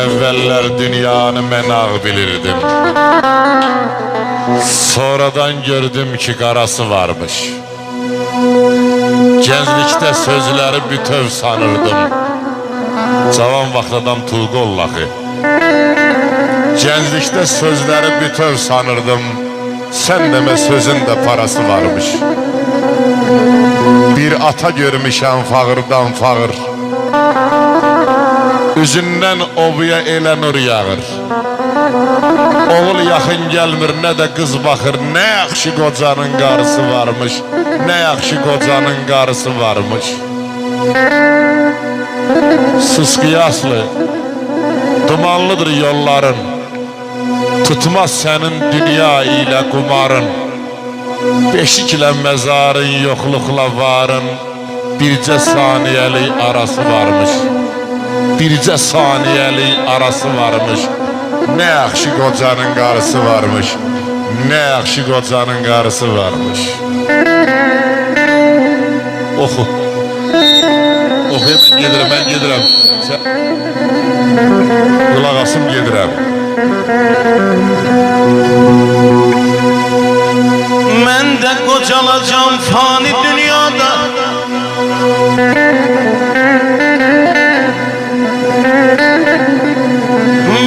Evveller dünyanı mən ağ bilirdim. Sonradan gördüm ki qarası varmış. Gənclikdə sözləri bütöv sanırdım. Cavan vaxtadan Tuğollaxı. Gənclikdə sözləri bütöv sanırdım. Sən demə sözün də parası varmış. Bir ata görmüşəm fağırdan fağır. Üzündən obuya elə nur yağır. Oğul yaxın gəlmir, nə də qız baxır. Nə yaxşı qocanın qarısı varmış. Nə yaxşı qocanın qarısı varmış. Sıskıyaslı, dumanlıdır yolların. Tutmaz sənin dünya ilə qumarın. Beşiklə məzarın, yoxluqla varın. Bircə saniyəlik arası varmış. Bircə saniyəlik arası varmış. Nə yaxşı qocanın qarısı varmış. Nə yaxşı qocanın qarısı varmış. Oxu. Oxu, mən gedirəm. Qulaq asım gedirəm. Mən də qocalacam fani dünyada.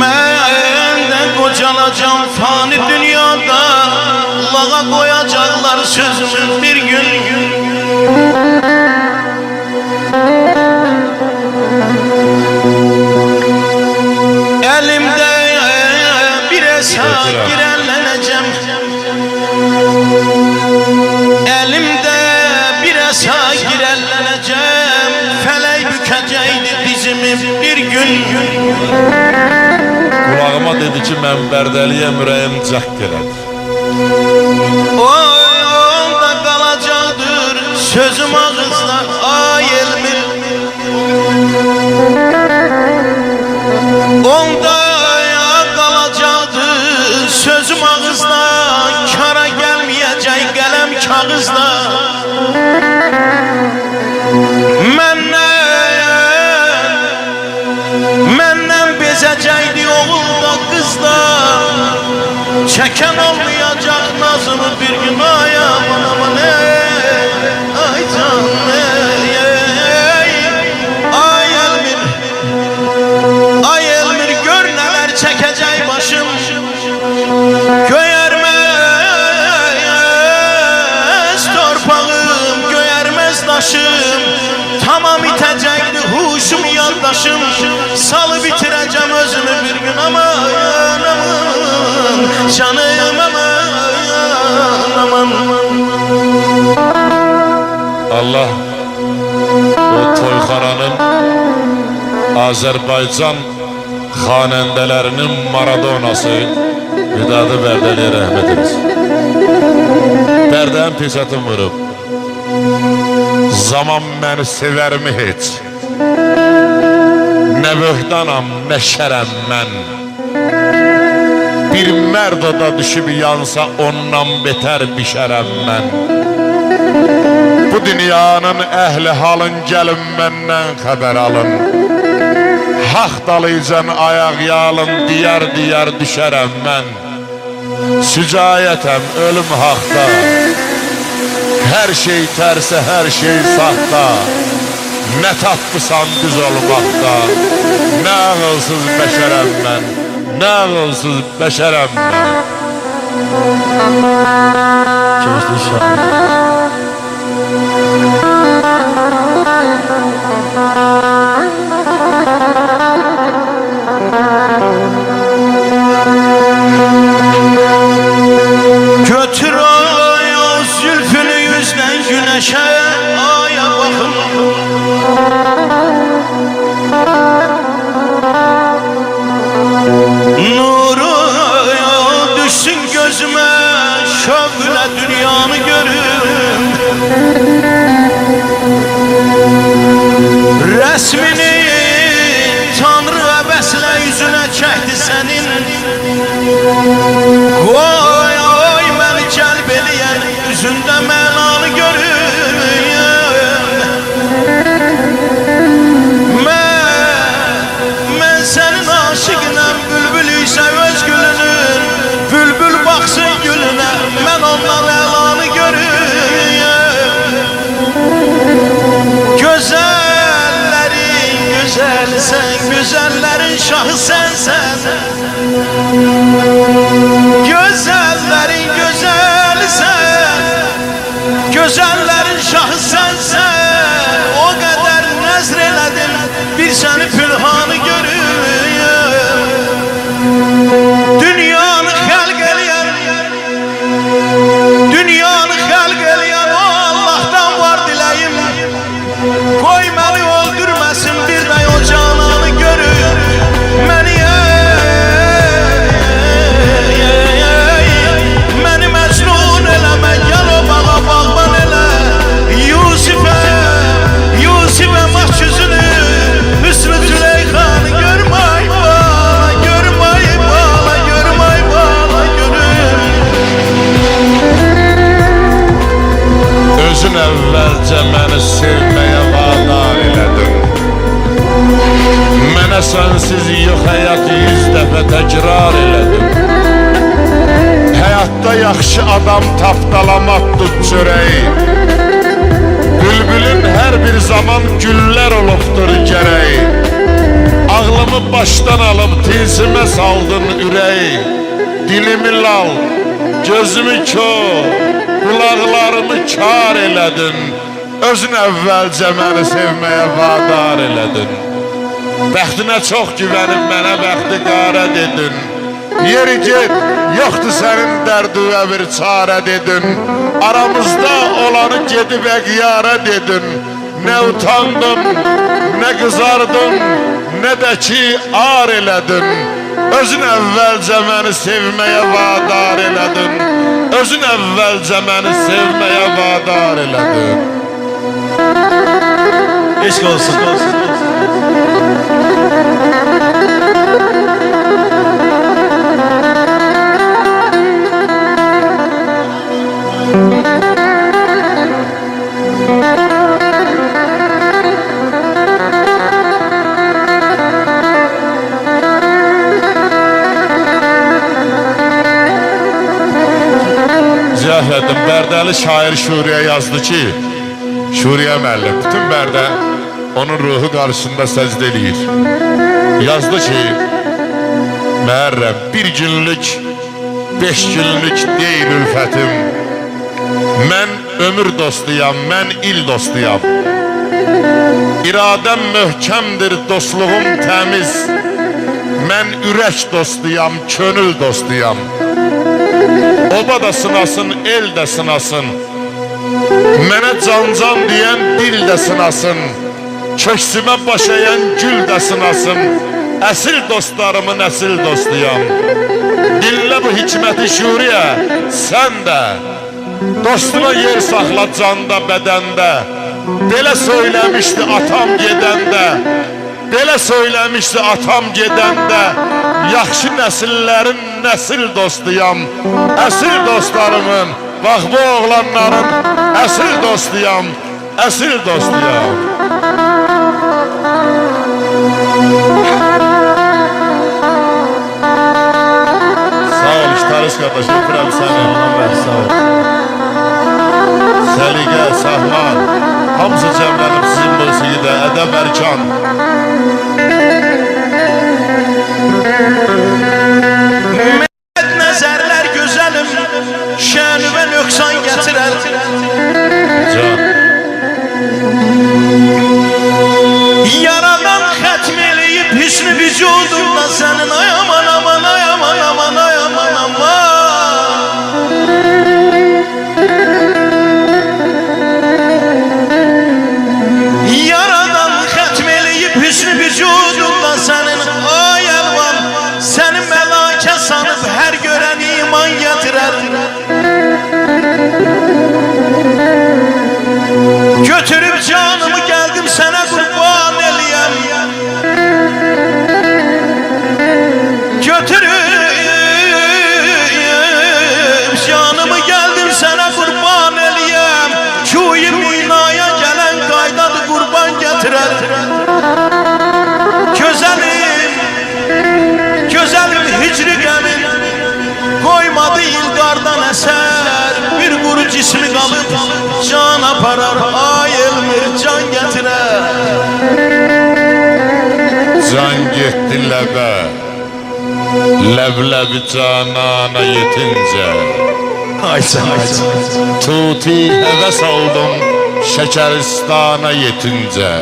Mən də qocalacam fani dünyada. Lağa qoyacaqlar sözümün bir gün. Elimdə bir əsas girənlənəcəm. Elimdə bir əsas girənlənəcəm. Fələk bükəcəkdi dizimi bir gün. Kulağıma dedi ki, mən bərdəliyəm, ürəyim cəhq elədi. Onda qalacaqdır sözüm ağızda, ay elmin. Onda qalacaqdır sözüm ağızda, kara gəlməyəcək qələm kağızda. Məndən bezəcəkdi oğulda qızda. Çəkən olmayacaq nazımı bir gün. Ay aman aman ay canım ay Elmir. Ay Elmir, gör nələr çəkəcək başım. Göyərməz torpağım, göyərməz daşım. Tamam itəcəkdi huşum, yaddaşım. Salı bitirəcəm özümü bir gün. Aman aman canım, aman aman. Allah o toyxananın Azərbaycan xanəndələrinin Maradonası Vidadı Bərdəliyə rəhmət edilsin. Bərdənin peşatın vurub. Zaman məni sevərmi heç? Nə böhtanam, nə şərəm mən. Bir mərd oda düşüb yansa ondan betər bişərəm mən. Bu dünyanın əhli halın gəlin məndən xəbər alın. Haq dalıcan ayaq yalın, diyar düşərəm mən. Sücayətəm, ölüm haqda. Hər şey tərsə, hər şey saxta. Nə tapdısan düz olmaqda. Nə ağılsız bəşərəm mən. Nə ağılsız bəşərəm mən. Keçdi şahid. Götür ay o zülfünü yüzdən güneşe, aya bakın. Nuru düşsün gözüme, şövqlə dünyanı görüm. Resmini Tanrı əbəslə yüzünə çəkdi sənin. Qoy oy məni cəlb eləyən üzündə mənanı görüm. Mən güzelsen, güzellerin şahı sensen. Güzellerin güzelsen, güzellerin şahı sensen. O kadar nezr elədim, bir seni pünhanı görüyorum. Dünyanı xəlq eləyən, dünyanı xəlq eləyən o Allah'tan var diləyim. Qoy məni öldürməsin, bir də o cananı görür məni. Məni məcnun eləmə, gəl o bağa bağban elə. Yusifə mahcüzünü, Hüsnü Züleyxanı görməy bala, görməy bala, görməy bala, görür. Özün əvvəlcə məni sevməyə vadar elədin. Mənə sənsiz yox həyat 100 dəfə təkrar elədin. Həyatda yaxşı adam tapdalamatdır çörəyi. Bülbülün hər bir zaman güllər olubdur gərəyi. Ağlımı başdan alıb tilsimə saldın ürəyi. Dilimi lal, gözümü kör, qulaqlarımı kar elədin. Özün əvvəlcə məni sevməyə vadar elədin. Bəxtinə çox güvənib mənə bəxti qarə dedin. Yeri get, yoxdur sənin dərdüvə bir çarə dedin. Aramızda olanı gedib əqyarə dedin. Nə utandın, nə qızardın, nə də ki ar elədin. Özün əvvəlcə məni sevməyə vadar elədin. Özün əvvəlcə məni sevməyə vadar elədin. Eşq olsun. Cəhlədim, Bərdəli şair Şuriyə yazdı ki, Şuriyə müəllim, bütün Bərdə onun ruhu qarşısında səcdə eləyir. Yazdı ki, Məhərrəm, bir günlük, 5 günlük deyil ülfətim. Mən ömür dostuyam, mən il dostuyam. İradəm möhkəmdir, dostluğum təmiz. Mən ürək dostuyam, könül dostuyam. Oba da sınasın, el də sınasın. Mənə can-can deyən dil də sınasın. Köksümə baş əyən gül də sınasın. Əsil dostlarımın əsil dostuyam. Dinlə bu hikməti Şuriyə, sən də. Dostuna yer saxla canda, bədəndə. Belə söyləmişdi atam gedəndə. Belə söyləmişdi atam gedəndə. Yaxşı nəsillərin nəsil dostuyam. Əsil dostlarımın, bax bu oğlanların əsil dostuyam. Əsil dostuyam. Sağ ol İştariş qardaş, öpürəm səni. Sağ ol. Səliqə, Səhman, hamısı cəmlənib sizin musiqidə, ədəb ərkan. Nəzərlər gözəlim, şənüvə nöqsan gətirər. Can. Yaradan xətm eləyib hüsnü vücudumda sənin. Ay aman aman, ay aman aman, ay aman aman. Yaradan xətm eləyib hüsnü vücudumda sənin. Ay əlvan, səni məlakə sanıb hər görən iman gətirər. Götürüb canımı gəldim sənə qurban eləyəm. Götürüb canımı gəldim sənə qurban eləyəm. Küyü minaya gələn qaydadır qurban gətirər. Gözəlim, gözəlim hicri qəmin qoymadı ildardan əsər. Bir quru cismi qalıb can aparar. Ay elmir can gətirər. ləbə Ləb-ləbi canana yetincə Ay sən, ay sən. Tuti həvəs oldum Şəkəristana yetincə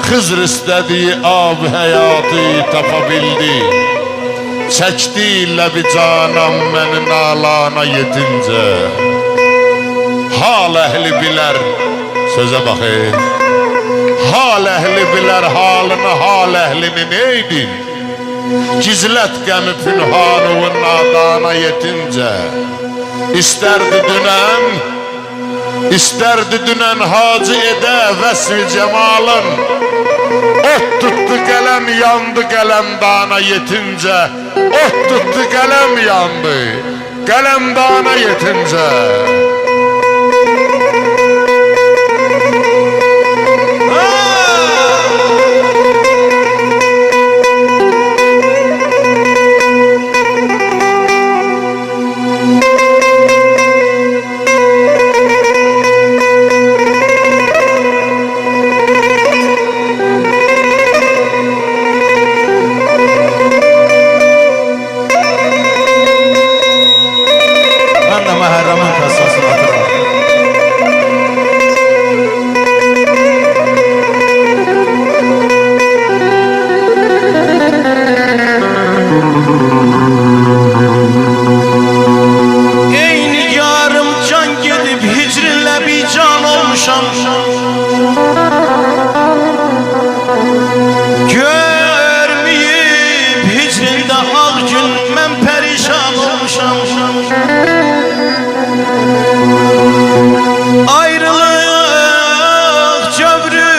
Xızr istədiyi ab həyatı tapa bildi Çəkdi ləbi canam mənin alana yetincə Hal əhli bilər Sözə baxın Hal əhli bilər halını hal əhlini neydin Gizlət qəmi pünhanıvın nadana yetincə İstərdi dünən hacı edə vəsvi cəmalın Ot tutdu qələm yandı qələmdana yetincə Ot tutdu qələm yandı qələmdana yetincə Məhərrəmin kassasını atıram. Ey nigarım can gedib hicrinlə bir can olmuşam Görməyib hicrində ağ gün mən pərişan olmuşam Ayrılıq cövrü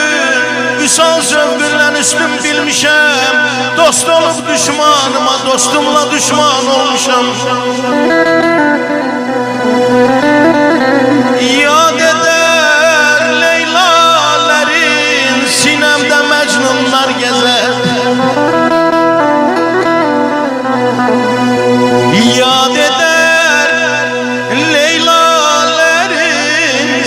Üsal zövqündən üstün bilmişəm Dost olub düşmanıma dostumla düşman olmuşam Yad eder Leyla'lerin Sinemdə məcnunlar gəzər Yad eder Leyla'lerin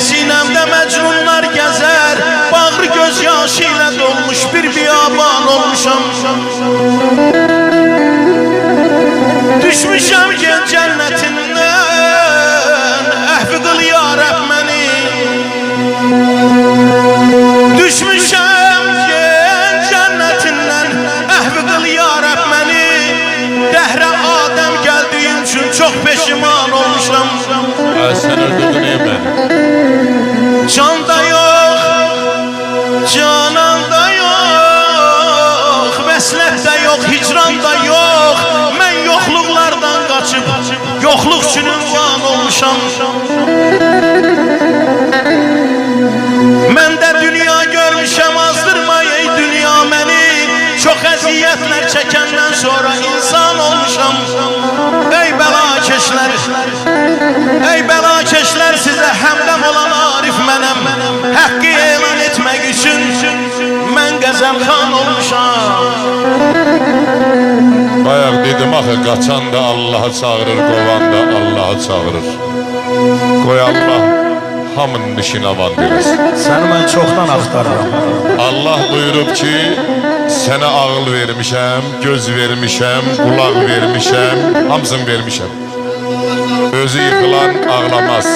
Sinemdə məcnunlar gəzər Bağrı göz yaşı ilə dolmuş bir biyaban olmuşam Düşmüşəm gel cənnətindən Əhvi qıl ya Rəbb məni Düşmüşəm gel cənnətindən Əhvi qıl ya Rəbb məni Dəhrə Adəm gəldiyim üçün çox peşiman olmuşam Sən öldürdün ey məni Can da yox, canan da yox Vəslət də yox, hicran da yox Mən yoxluqlardan qaçıb Yoxluq üçün ünvan olmuşam Mən də dünya görmüşəm azdırmay ey dünya məni Çox əziyyətlər çəkəndən sonra insan olmuşam Ey bəlakeşlər Ey bəlakeşlər sizə həmdəm olan Arif mənəm Həqqi elan etmək üçün mən qəzəlxan olmuşam Bayaq dedim axı qaçan da Allah'a çağırır qovan da Allah'a çağırır Qoy Allah hamının işini avan versin Səni mən çoxdan axtarıram Allah buyurub ki Sənə ağıl vermişəm, göz vermişəm, qulaq vermişəm Hamısını vermişəm Özü yıkılan ağlamaz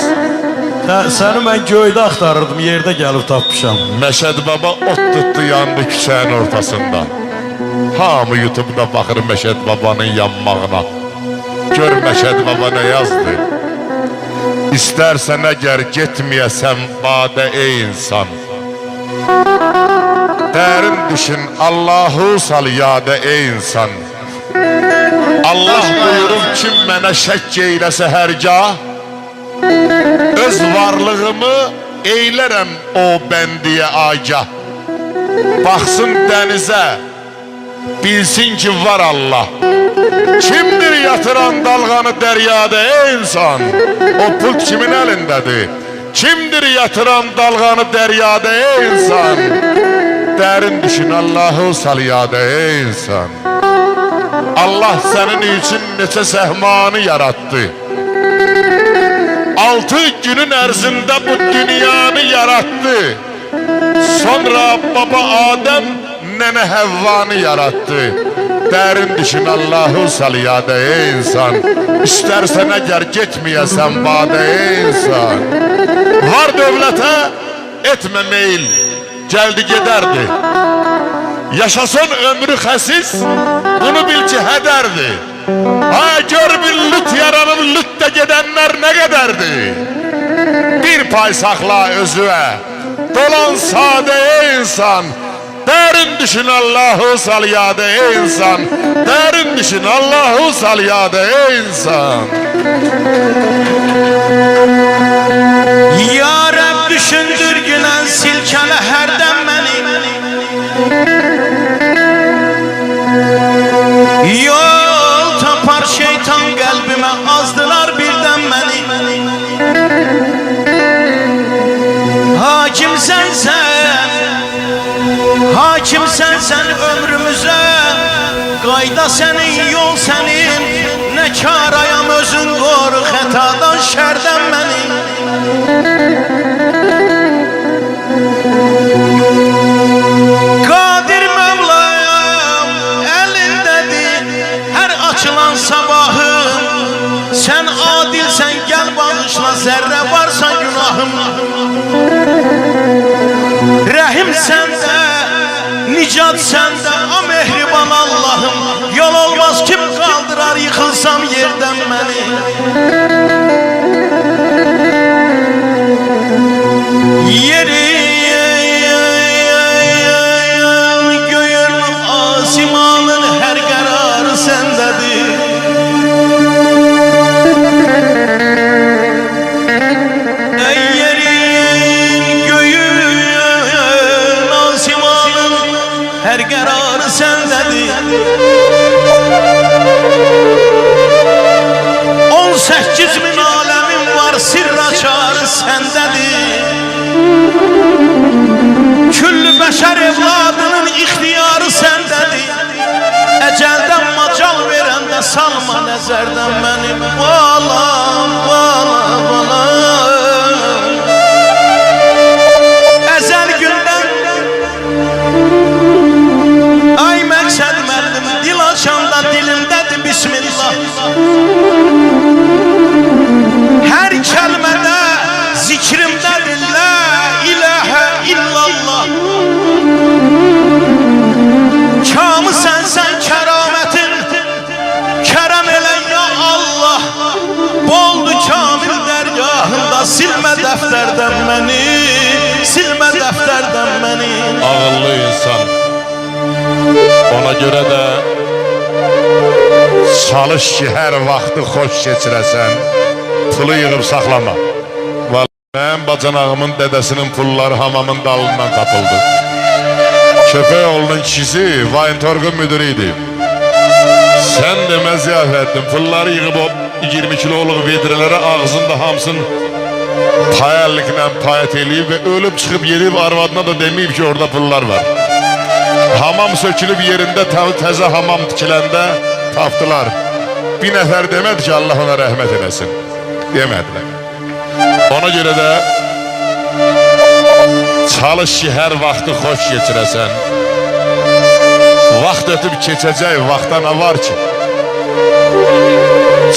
Səni mən göydə axtarırdım, yerdə gəlib tapmışam Məşəd baba ot tutdu yandı küçənin ortasında Hamı YouTube'da baxır Məşəd babanın yanmağına Gör Məşəd baba nə yazdı İstərsən əgər getməyəsən badə ey insan Dərin düşün Allahu sal yadə ey insan Allah buyurub kim mənə şək eyləsə hərgah Öz varlığımı eylərəm o bəndiyə agah Baxsın dənizə bilsin ki var Allah Kimdir yatıran dalğanı dəryada ey insan O pult kimin əlindədir Kimdir yatıran dalğanı dəryada ey insan Dərin düşün Allahu sal yadə ey insan Allah sənin üçün neçə səhmanı yarattı 6 günün ərzində bu dünyanı yarattı Sonra baba Adem nene Havvanı yarattı. Derin düşün Allahu saliyade ey insan. İstersen eğer geçmeyesen bade ey insan. Var dövlete etme meyil, geldi giderdi. Yaşasın ömrü xəsis, bunu bil ki hədərdi. Ha gör bir lüt yaranıb lütdə gedənlər nə qədərdi. Bir pay saxla özüə, dolan sadə ey insan. Derin düşün Allahu saliyade ey insan. Derin düşün Allahu saliyade ey insan. Ya Rab düşündür gülen silkele herden beni. Yol tapar şeytan kalbime azdılar birden beni. Hakim sensen, hakim sensen ömrümüze. Qayda senin, yol senin. Ne karayam özün koru xətadan şərdən beni. Qadir Mevlayam elindədir her açılan sabahım. Sen adilsen gel bağışla, zerre varsa günahım. Rəhim səndə, nicat səndə, o mehriban Allahım. Yol olmaz kim kaldırar yıkılsam yerden beni. Yerin göğün asimanın her kararı sendedir. Ey yerin göğün asimanın her kararı sendedir. 18 bin alemin var, sirr açarı sendedir. Küllü beşer evladının ixtiyarı sendedir. Ecelden macal verende salma nezerden benim. Balam, balam, balam. Ezel günden ay məqsəd məllim, dil açanda dilimdedir Bismillah. Her kelimede zikrimdedir la ilahe illallah. Kamı sensen kerametin, kerem ele ya Allah. Boldu kamil dergahında, silme defterden beni, silme defterden beni. Ağıllı insan. Ona göre de çalış ki her vakti hoş geçirəsən. Pulu yığıb saxlama. Mənim bacanağımın dədəsinin pulları hamamın dalından tapıldı. Köpək oğlunun kişisi Vayntorqun müdürü idi. Sən demə ziyafətdin. Pulları yığıb o 20 kiloluq vedrələrə ağzında hamısın payəlliklə payət eləyib və ölüb çıxıb yerib arvadına da deməyib ki orada pullar var. Hamam sökülüb yerində təzə hamam tikiləndə tapdılar. Bir nəfər demədi ki Allah ona rəhmət eləsin. Demədilər. Ona göre de çalış ki her vakti hoş geçirəsən. Vaxt ötüb keçəcək, vaxta ne var ki?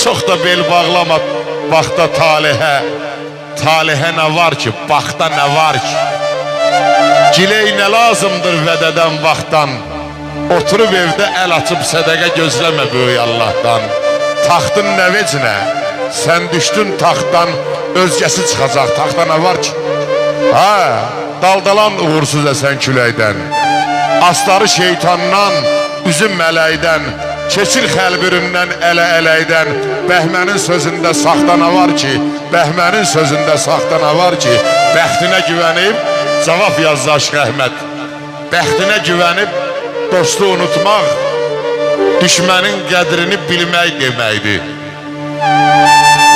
Çox da bel bağlama vaxta talihə. Talihə ne var ki? Vaxta ne var ki? Giley ne lazımdır vədədən vaxtdan. Oturub evdə əl açıb sədəqə gözləmə böyük Allah'tan. Taxtın nə vecinə? Sen düştün taxtdan, özgəsi çıxacaq. Taxta nə var ki? Ha, daldalan uğursuz əsən küləkdən. Astarı şeytandan, üzüm mələkdən. Keçir xəlbüründən, ələ-ələkdən. Bəhmənin sözündə saxta nə var ki? Bəhmənin sözündə saxta nə var ki? Bəxtinə güvənib, cavab yazdı Aşıq Əhməd. Bəxtinə güvənib, dostu unutmaq, düşmənin qədrini bilmək deməkdir.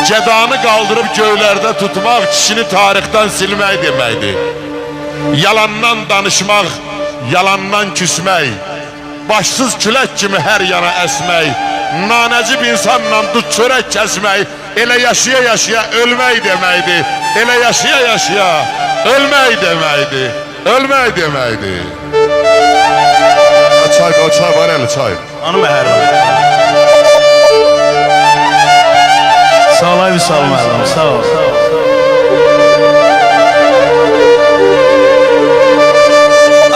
Cədanı qaldırıb göylərdə tutmaq, kişini tarixdən silmək deməkdir. Yalandan danışmaq, yalandan küsmək, başsız külək kimi hər yana əsmək, nanəcib insanla dut çörək kəsmək, elə yaşaya-yaşaya ölmək deməkdir. Elə yaşaya-yaşaya ölmək deməkdir. Ölmək deməkdir. O çay var, əli çay. Hanım Məhərrəm. Sağ ol, abi, sağ ol Məhərrəm, sağ ol.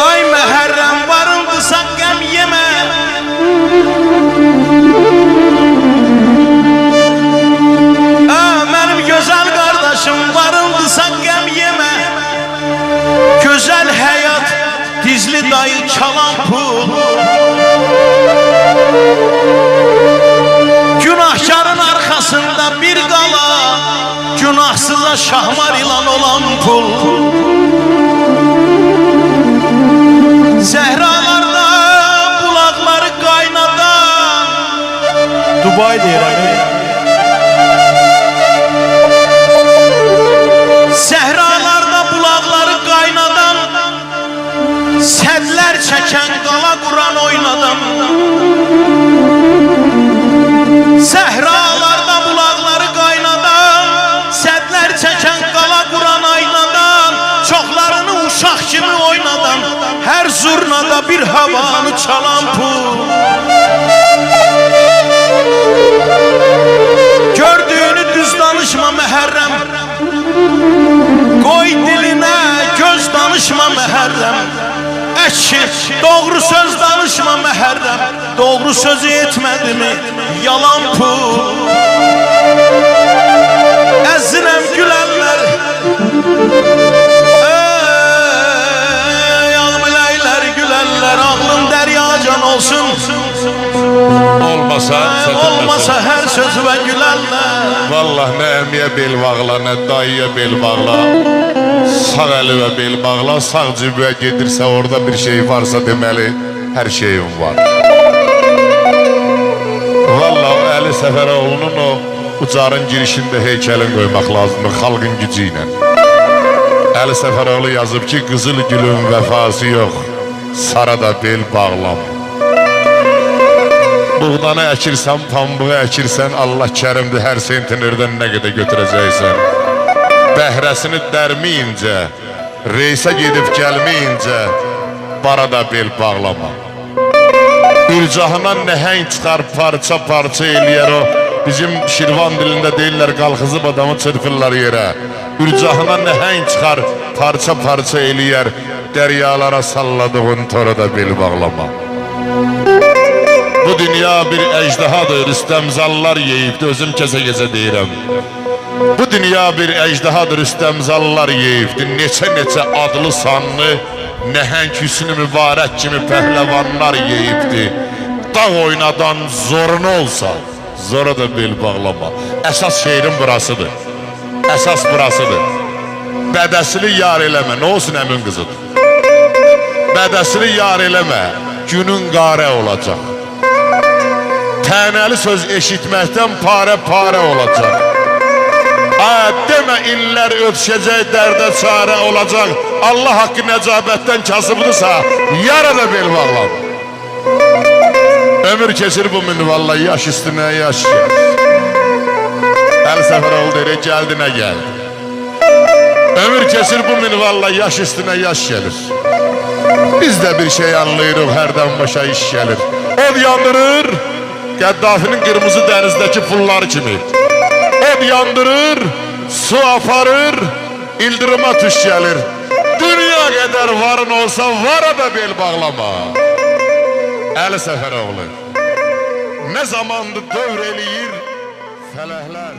Ay Məhərrəm, varıldısa qəm yemə. Mənim gözəl qardaşım, varıldısa qəm yemə. Gözəl həyat, dizli dayı çalan pul. Günahkarın arkasında bir qala, günahsıza şahmar ilan olan pul. Səhralarda bulaqları qaynadan Dubai deyirəm. Səhralarda bulaqları qaynadan sədlər çəkən qala quran oynadan. Səhralarda bulaqları qaynadan sədlər çəkən qala quran aynadan. Çoxlarını uşaq kimi oynadan hər zurnada bir havanı çalan pul. Gördüyünü düz danışma Məhərrəm, qoy dilinə göz danışma Məhərrəm. Əşki, doğru söz danışma Məhərrəm, doğru sözü etmədi mi yalan pul. Əzzinəm gülənlər, ağmiləylər gülənlər, ağlım dəryacan olsun. Olmasa hər sözüvə gülərlər. Vallah nə əmiyə bel bağla, nə dayıya bel bağla. Sağ əli və bel bağla, sağ cibə gedirsə orada bir şey varsa deməli hər şeyim var. Vallah Əli Səfəroğlu'nun o ucarın girişində heykəlin qoymaq lazımdır xalqın gücü ilə. Əli Səfəroğlu yazıb ki, qızıl gülün vəfası yox, sarada bel bağlam. Buğdanı əkirsən, pambığı əkirsən, Allah kərimdir, hər sentinirdən nə qədər götürəcəksən. Bəhrəsini dərməyincə, reysə gedib gəlməyincə, barada bel bağlama. Ürcahına nəhəng çıxar, parça eləyər o. Bizim Şirvan dilində deyirlər, qalxızıb adamı çırpırlar yerə. Ürcahına nəhəng çıxar, parça eləyər, dəryalara salladığın torada bel bağlama. Bu dünya bir əcdahadır, rüstəmzallar yeyibdir, özüm kəsə deyirəm. Bu dünya bir əcdahadır, rüstəmzallar yeyibdir, neçə adlı sanlı, nəhəng hüsnü mübarək kimi pəhləvanlar yeyibdir. Dağ oynadan zorun olsa, zora da bel bağlama. Əsas şeirin burasıdır, əsas burasıdır. Bədəsini yar eləmə, nə olsun əmin qızıdır. Bədəsini yar eləmə, günün qarə olacaq. Tənəli söz eşitməkdən pare olacaq. Demə illər ötüşəcək, dərdə çarə olacaq. Allah haqqı nəcabətdən kasıbdırsa, yara da bel bağlam. Ömür keçir bu minvalla, yaş üstünə yaş gəl. Əli Səfəroğlu deyir, gəldi nə gəldi. Ömür keçir bu minvalla, yaş üstünə yaş gəlir. Biz də bir şey anlayırıq, hərdən başa iş gəlir. Od yandırır, Qəddafinin qırmızı dənizdəki pulları kimi. Od yandırır, su aparır, ildırıma tuş gəlir. Dünya qədər varın olsa, vara da bel bağlama. Əli Səfəroğlu, nə zamandır dövr eləyir fələhlər.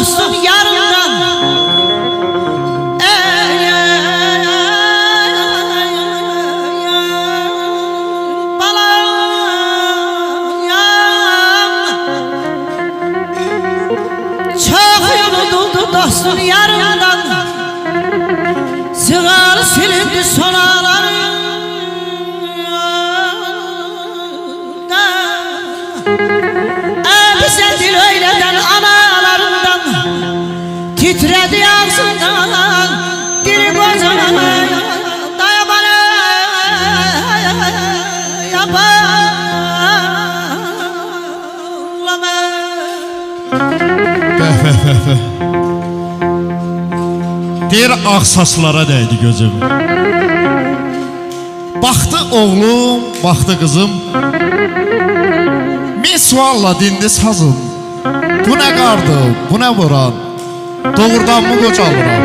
dostum yarından. Çok yoruldu dostum yarından. Sığar silindi sonaları. Bize dil öyleden analarından. Titredi ağzından. Dili kocaman dayabana yapalama. Deyir ağ saçlara dəydi gözüm. Baxdı oğlum, baxdı qızım. Min sualla dindi sazım. Bu nə qardı, bu nə vuran? Doğrudan mı qocalıram?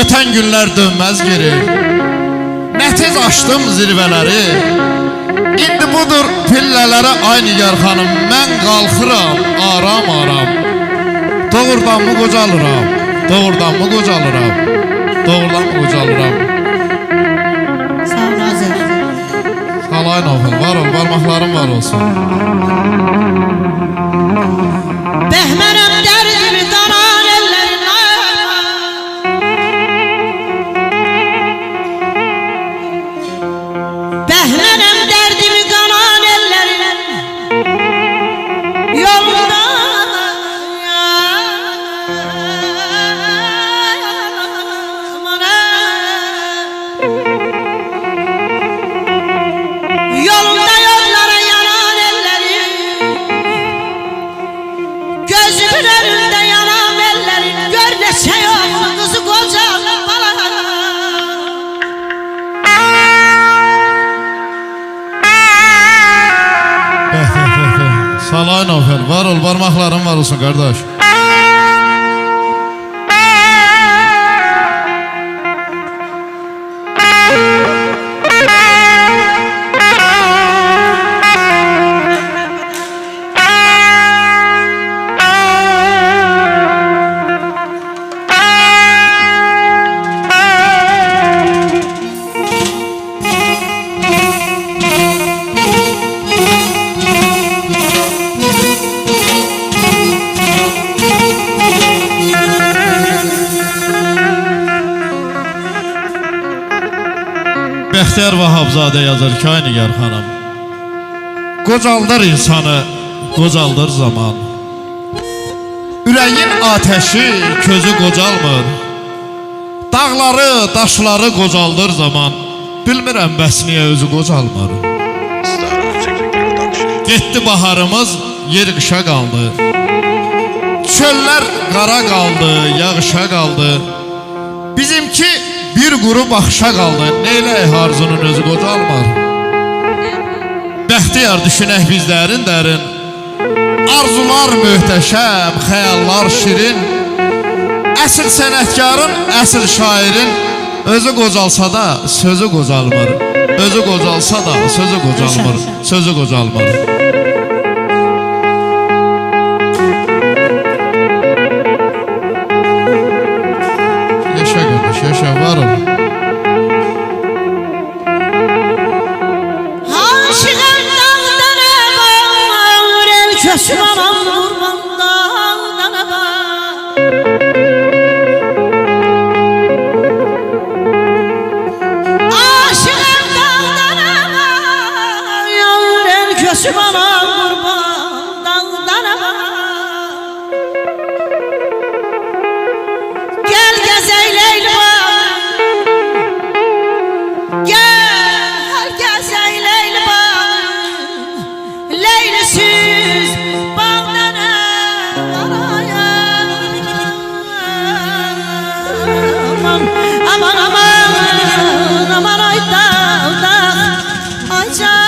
Ötən günlər dönməz geri. Nə tez açdım zirvələri. İndi budur pillələrə ay Nigar xanım. Mən qalxıram aram aram. Doğrudan mı qocalıram? Doğrudan mı qocalıram? Doğrudan mı qocalıram? Sağ ol Nazır. Salayın oğul, var ol, barmaqlarım var olsun. Behmenem derdimi danan ellerine. Behmenem derdimi danan ellerine. Yolda yolunda yollara yanan ellerim. Gözümün önünde yanan ellerim. Gör ne şey oldu kızı kocam bana. Salayın oğul, var ol, barmaqlarım var olsun qardaş. Bəxtiyar Vahabzadə yazır ki, ay Nigar xanım. Qocaldır insanı, qocaldır zaman. Ürəyin ateşi, közü qocalmır. Dağları, daşları qocaldır zaman. Bilmirəm bəs niyə özü qocalmır. Getdi baharımız, yer qışa qaldı. Çöllər qara qaldı, yağışa qaldı. Bizimki bir quru baxışa qaldı. Neylək Arzunun özü qocalmır. Bəxtiyar düşünək biz dərin dərin. Arzular möhtəşəm, xəyallar şirin. Əsl sənətkarın, əsl şairin özü qocalsa da sözü qocalmır. Özü qocalsa da sözü qocalmır. Sözü qocalmır. Yaşa qardaş, yaşa, var ol. Aşığım dağdan evar, el köşüm anam durmam dağdan evar. Aşığım dağdan evar, el köşüm anam durmam dağdan evar. Gel gezeyleyli bak, gel gezeyleyli bak, leylisiz bağdan araya. Aman aman aman aman ay dağda ay canım.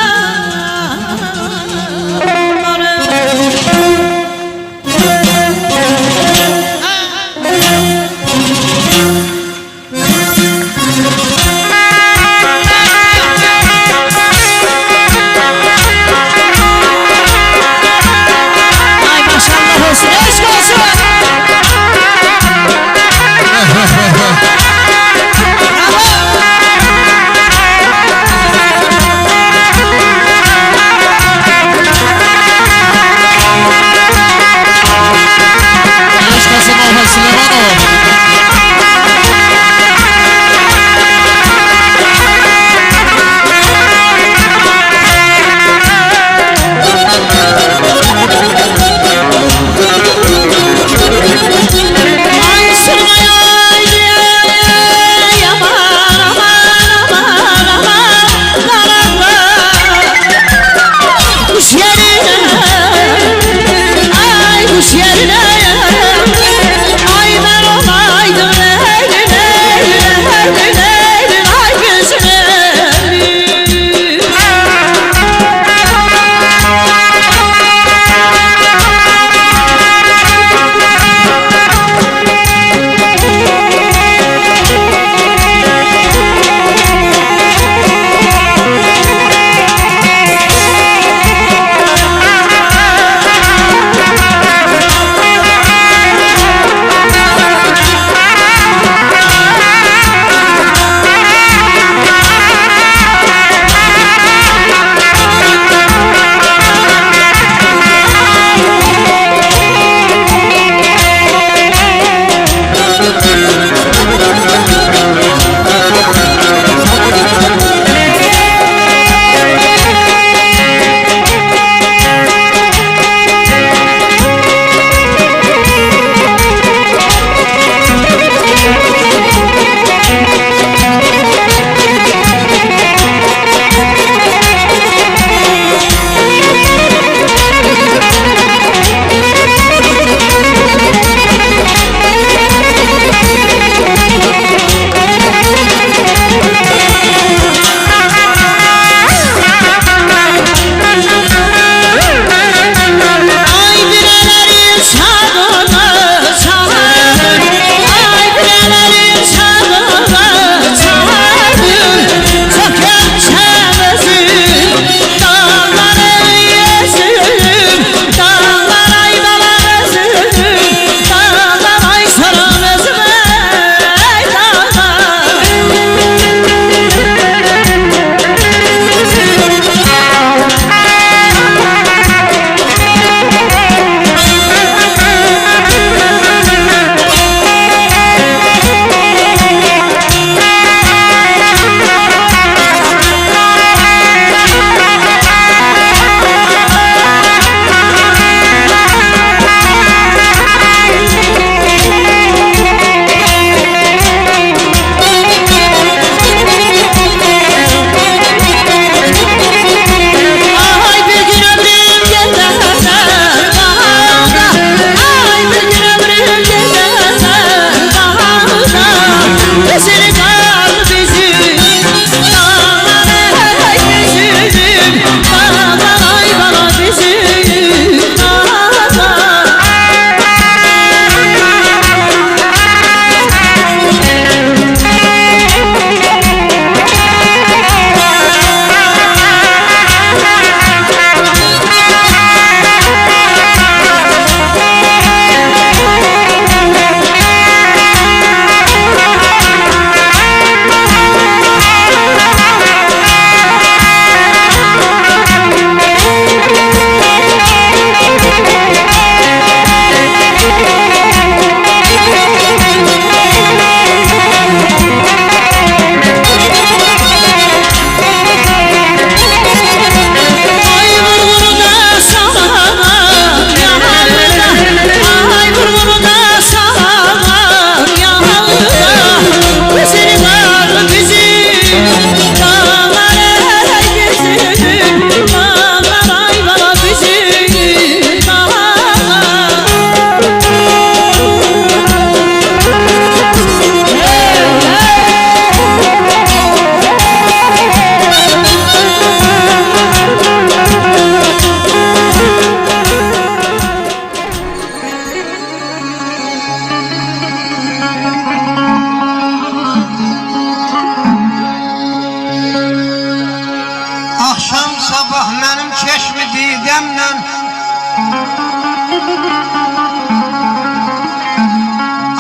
didemle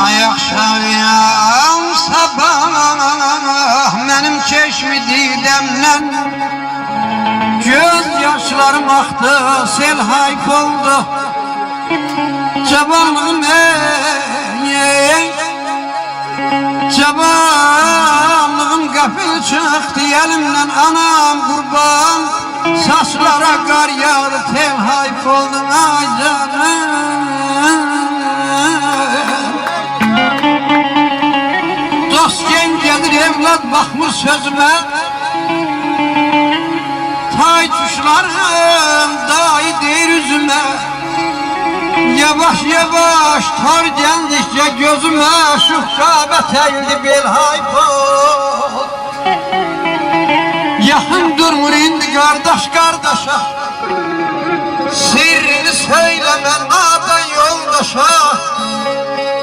Ay akşam sabah benim çeşmi didemle Göz yaşlarım aktı sel hayk oldu Cavanlığım Cavanlığım gafil çıktı elimden anam kurban Saçlara kar yağdı tel hayf oldu ay canım Dost gelir evlat bakmış sözüme Tay tuşlarım dahi değil yüzüme Yavaş yavaş tar geldikçe gözüme Şu şabet eğildi bel hayfol Yakın durmur indi kardeş kardeşe Sirrini söylemen ada yoldaşa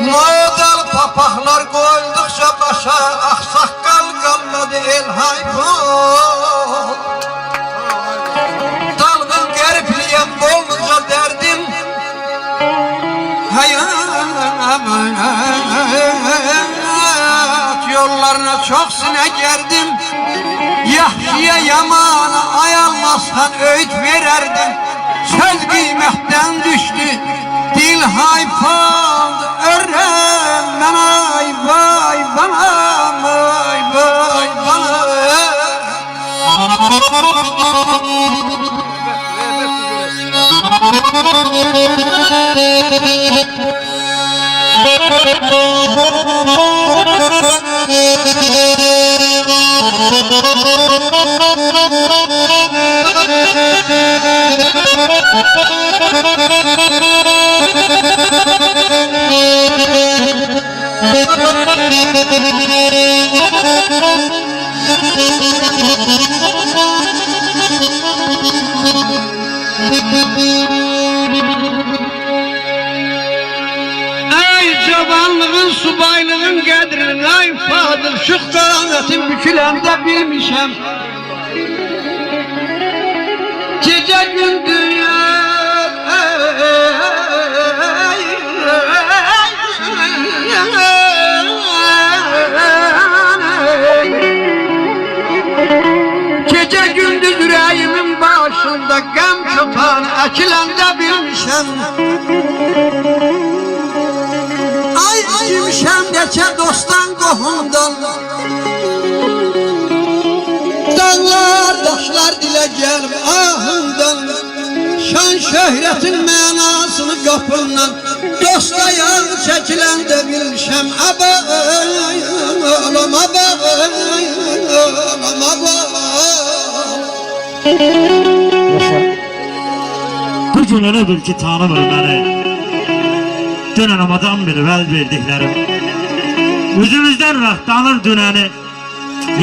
Modal papaklar koydukça başa Aksakal kalmadı el hayfol Dalgın geripliyem olunca derdim Hayat yollarına çok sine geldim Yahşiye yamana ayalmazsan öğüt vererdim Söz kıymetten düştü dil hayfaldı Öğrenmen ay vay bana ay vay bana Ey cavanlığın subaylığın qədrin ay fadıl Şık qarametin büküləndə bilmişəm Gecə gündüz Gecə gündüz ürəyimin başında Qəm çotan əkiləndə bilmişəm Ay kimşəm neçə dostdan qohumdan Dağlar daşlar dilə gəlib ahımdan Şan şöhrətin mənasını qapımdan Dosta yağ çəkiləndə bilmişəm Abay olam abay olam abay Bu gün elə bil ki tanımır məni Dünən amadan biri vəl verdiklərim Üzümüzdən rəxtanır dünəni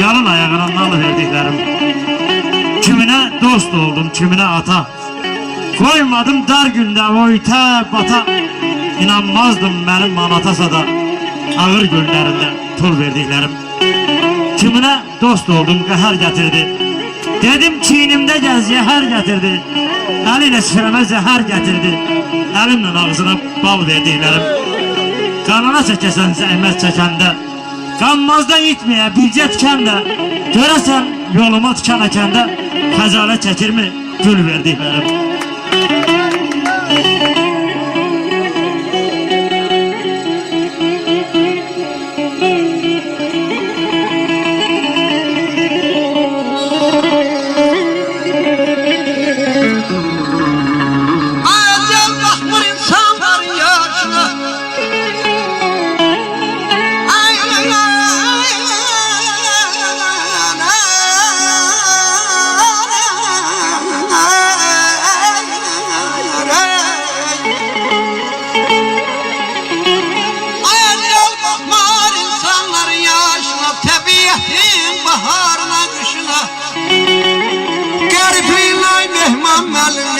Yalın ayağına nal verdiklərim Kiminə dost oldum, kiminə ata Koymadım dar gündə o itə bata İnanmazdım mənim manatasa da Ağır günlərində pul verdiklərim Kiminə dost oldum, qəhər gətirdi Dedim çiynimdə gəl zəhər gətirdi Əli ilə şirəmə zəhər gətirdi Əlimlə ağzına bal verdiklərim Qanana çəkəsən zəhmət çəkəndə Qanmazda itməyə bircə tikəndə Görəsən yoluma tikan əkəndə Xəcalə çəkirmi gül verdiklərim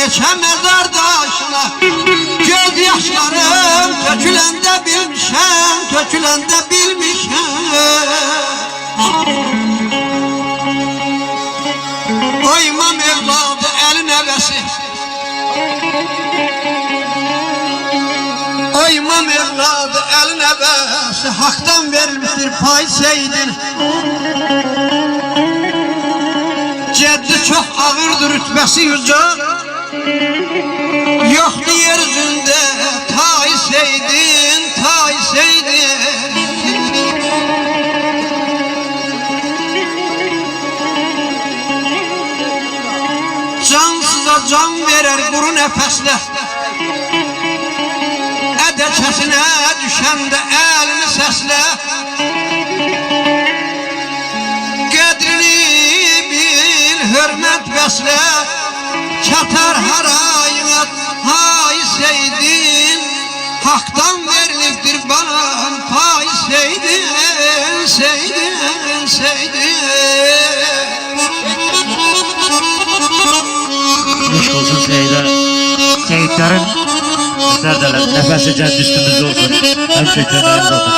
Neçə məzar daşına Göz yaşlarım töküləndə bilmişəm Töküləndə bilmişəm Oymam evladı əli nəvəsi Ay imam evladı eline verse haktan verilmiştir pay seydin. Ceddi çok ağırdır rütbesi yüce. Yoktu yeryüzünde tay seydin, tay seydin. Cansıza can verer kuru nefesle. Edəçəsinə düşəndə əlini səslə. Qədrini bil, hörmət bəslə. Çatar harayına hay seydin. Haqdan verilibdir bana pay seydin, seydin, seydin. Hoş olsun Seyit'e. Seyitlerin neredeler? Nefesi kendi üstümüzde olsun. Hem şekerlerimiz olsun.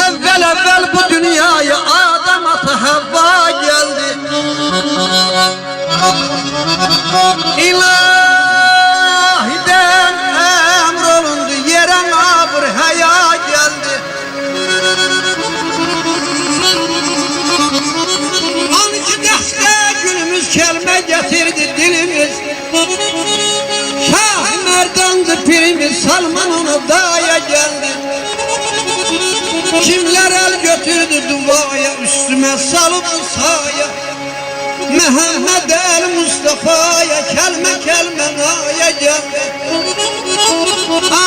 Evvel bu dünyaya Adam atı Havva geldi. İlahiden emrolundu, yere nabır haya geldi. Hangi deste gülümüz kelme getirdi dilimiz. Şah merdandı pirimiz, Salman ona daya geldi. Kimler el götürdü duaya, üstüme salıp sahaya. Mehmet el Mustafa'ya kelme kelme naya geldi.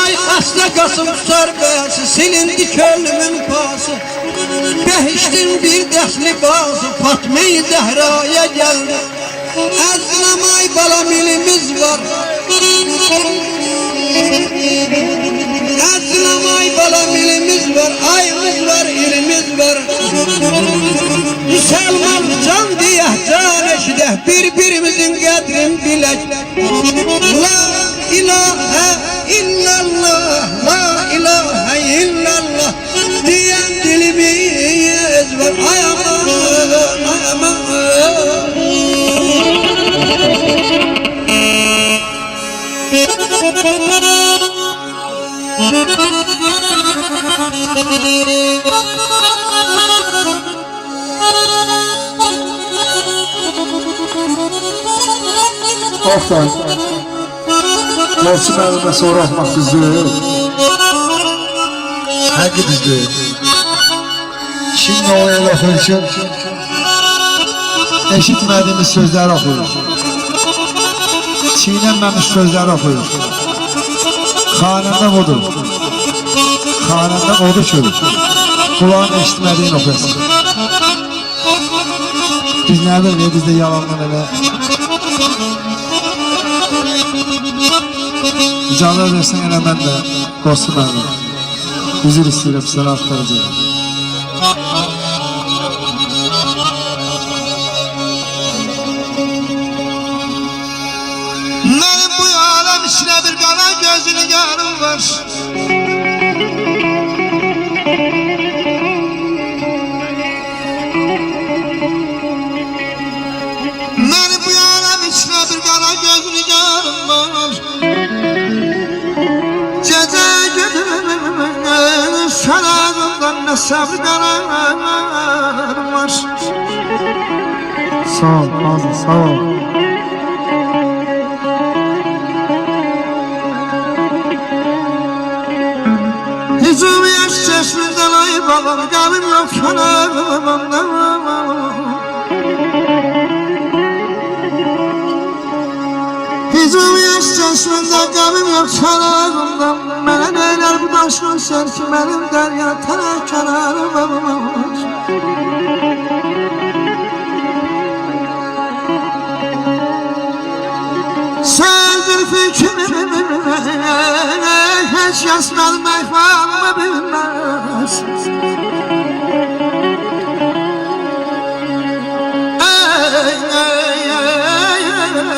Ay hasta Kasım sorbesi silindi könlümün pası. Behiştin bir desli bazı Fatma-i Zehra'ya geldi. Ezlamay balam ilimiz var. Ezlamay balam ilimiz var. Ayımız var, ilimiz var. Müslüman can diye can eşide birbirimizin kadrini bilek. La ilahe illallah, la ilahe illallah diyen dilimiz var. Ay aman, ay aman. Oktay, Olsun elime sonra atmak düzdür. Hangi düzdür? Şimdi o el okurken eşitmediğimiz sözler okuyor. Çiğnenmemiş sözler okuyor. Kanında odur. Kanında odur çölür. Kulağın eşitmediğini okuyorsun. Biz nerede ve biz de yalandan ele icazə versən elə mən də Qosun abi üzr istəyirəm sənə aktaracağım. Mənim bu aləm içinə bir qara gözünü yarım var. Mənim bu aləm içinə bir qara gözünü yarım var. Gecə gündüz sararımdan nə səbr qarar var. Sağ ol, Azim, sağ ol. Hücum yaş çeşmeden ay babam Kalım yok kenarımda. Hücum yaş çeşmeden kalım yok kenarımda. Mənə neyler bu daşın serki benim derya tənə kenarımda. Sen zülfü kimin hiç yasmadım meyfanımı bilmez. Ey ey ey ey ey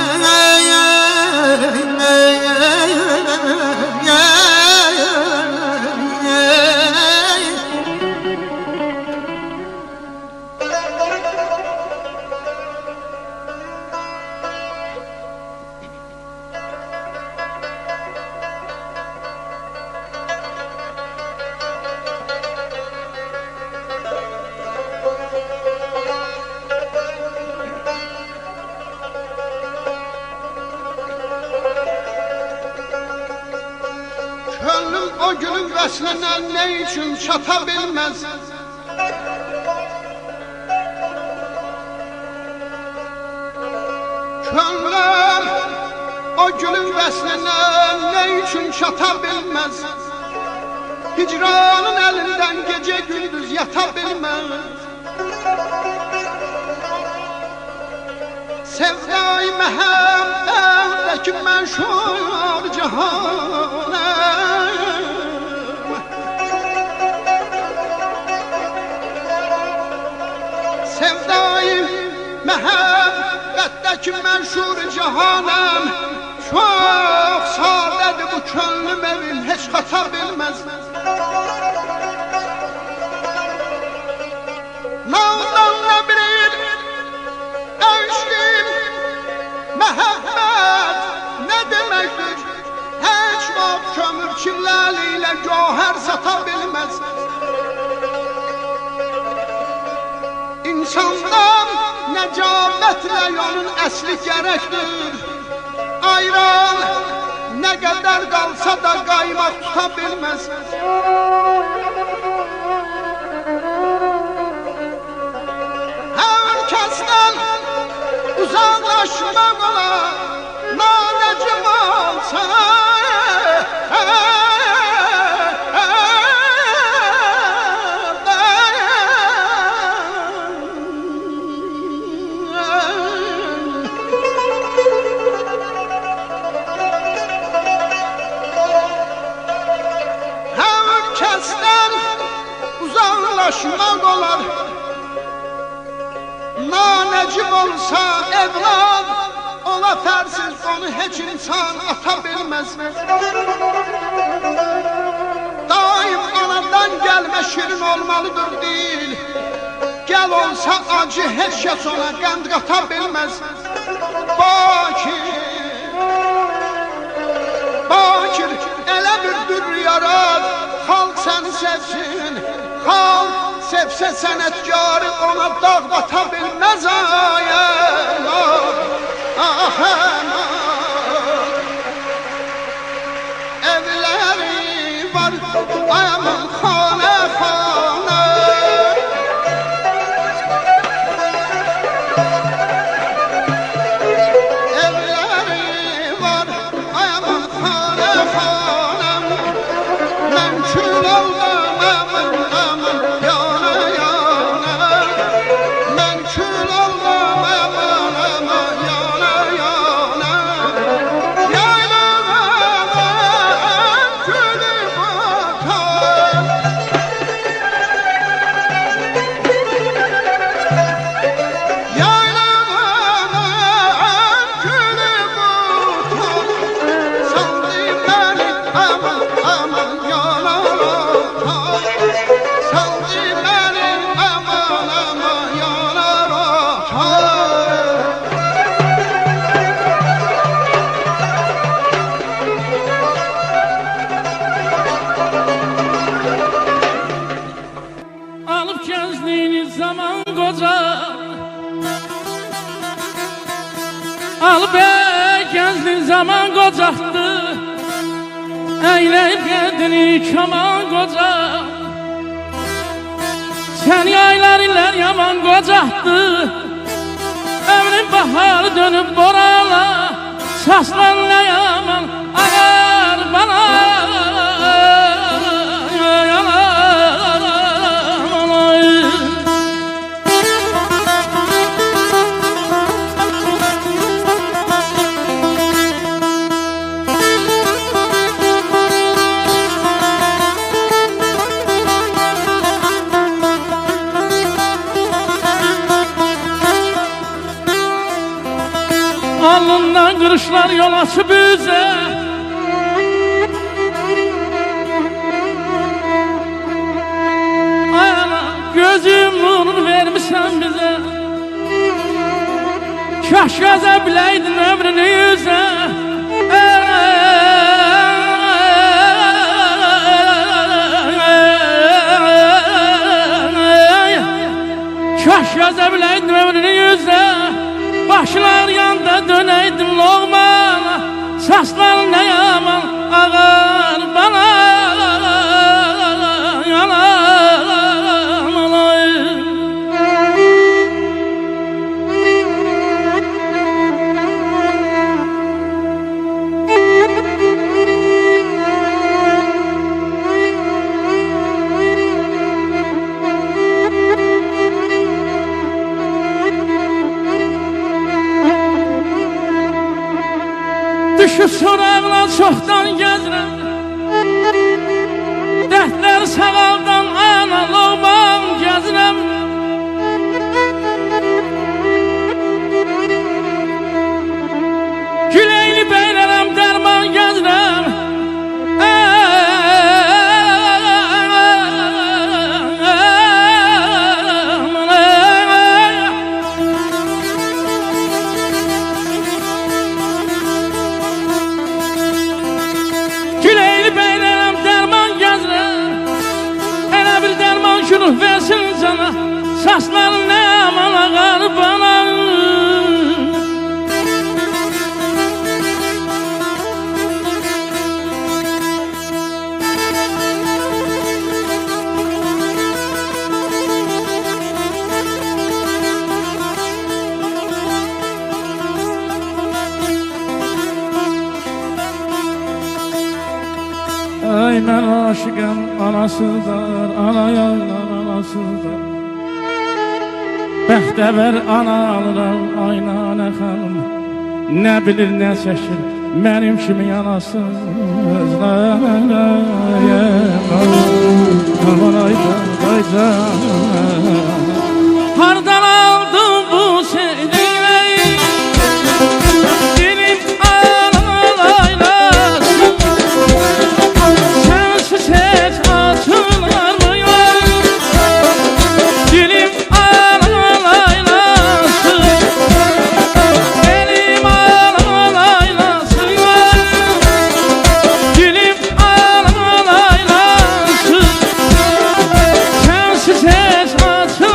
ey ey o gülün vəslinə nə üçün çata bilməz? Könlüm o gülün vəslinə nə üçün çata bilməz? Hicranın əlindən gecə gündüz yata bilməz. Sevdai məhəbbətdəki məşhur cahanım, sevdai məhəbbətdəki məşhur cahanım, çox sadədir bu könlüm evim, heç xata bilməz. Nağdan nə bilir eşqim, məhəbbət nə deməkdir? Heç vaxt kömür kimləli ilə gövhər sata bilməz. İnsandan nəcabətlə yolun əsli gərəkdir. Ayran nə qədər qalsa da qaymaq tuta bilməz. Hər kəsdən uzaqlaşmaq olar, nanəcim olsa. Hər kəsdən uzaqlaşmaq olar, nanəcib olsa evlad, ola fərsiz onu heç insan ata bilməz. Daim anadan gəlmə şirin olmalıdır deyil, gəl olsa acı heç kəs ona qənd qata bilməz. Bakir, elə bir dür yarad, xalq səni sevsin, xalq sevsə sənətkarı ona dağ bata bilməz. Evləri var ayamın xanə xanə, evləri var ayamın xanə xanəm, mən kül oldum aman aman yana yana, mən kül oldum aman aman yana yana, yaylağımın külü batar, yaylağımın külü batar, saldı beni aman aman yana batar, saldı beni aman aman yana batar. Alıp gençliğini zaman koca, alıp gençliğin zaman kocaktı, eyleyip kendini kaman koca. Sen yaylar iller yaman kocaktı, ömrün bahar dönüp borala, saslan ne yaman ağar bana. Alnından kırışlar yol açıp bize, ay ana gözüm nurunu vermişsen bize. Kaş bileydin ömrünü yüze, kaş bileydin ömrünü yüze. Başlar yanda döneydim loğmana, saslar ne yaman ağar bana. Düşüb soraqla çoxdan gəzirəm Dərdlər sağaldan analığman gəzirəm Güleyli beylərəm dərman gəzirəm Güleyli beylərəm dərman gəzirəm Elə bir dərman şunu versin cana Saçların nə amana qaribana Ay mən aşıqəm anasıdır, anayarlar anasıdır Bəxtəvər ana alıram aynanə xanım Nə bilir nə çəkir mənim kimi yanasız Aman ayda Hardan aldın bu sevdiğini Dilim ağlaylasın Sensiz heç açılar mı var Dilim ağlaylasın Elim ağlaylasın Dilim ağlaylasın Sensiz heç açılar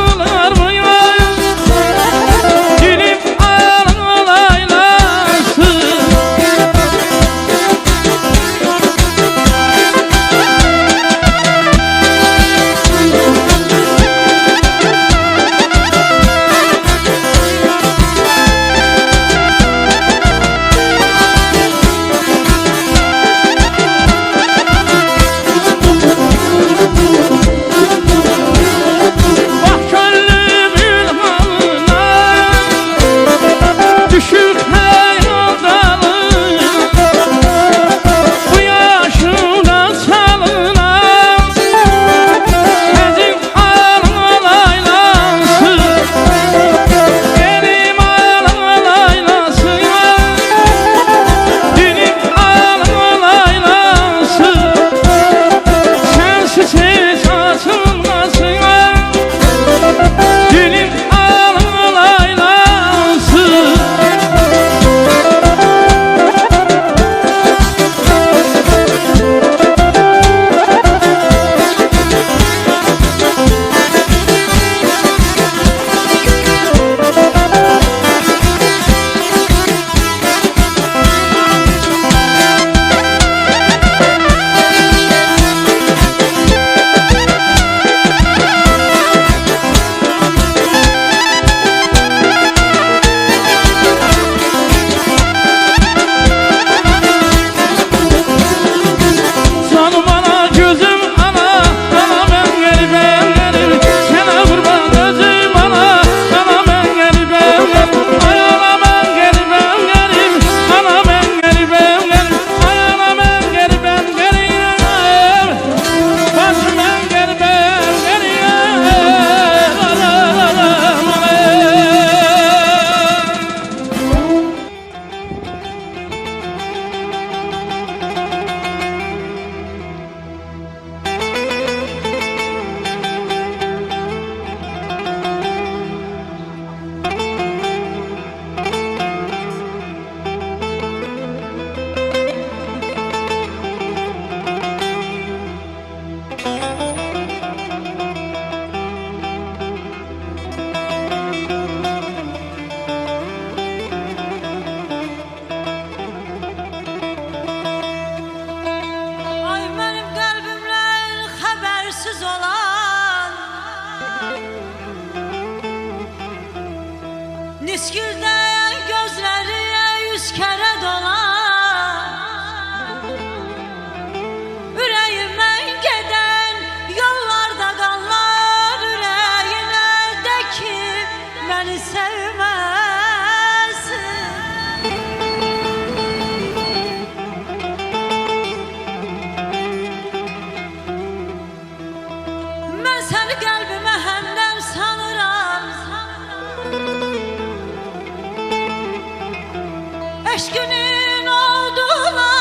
senin olduğuna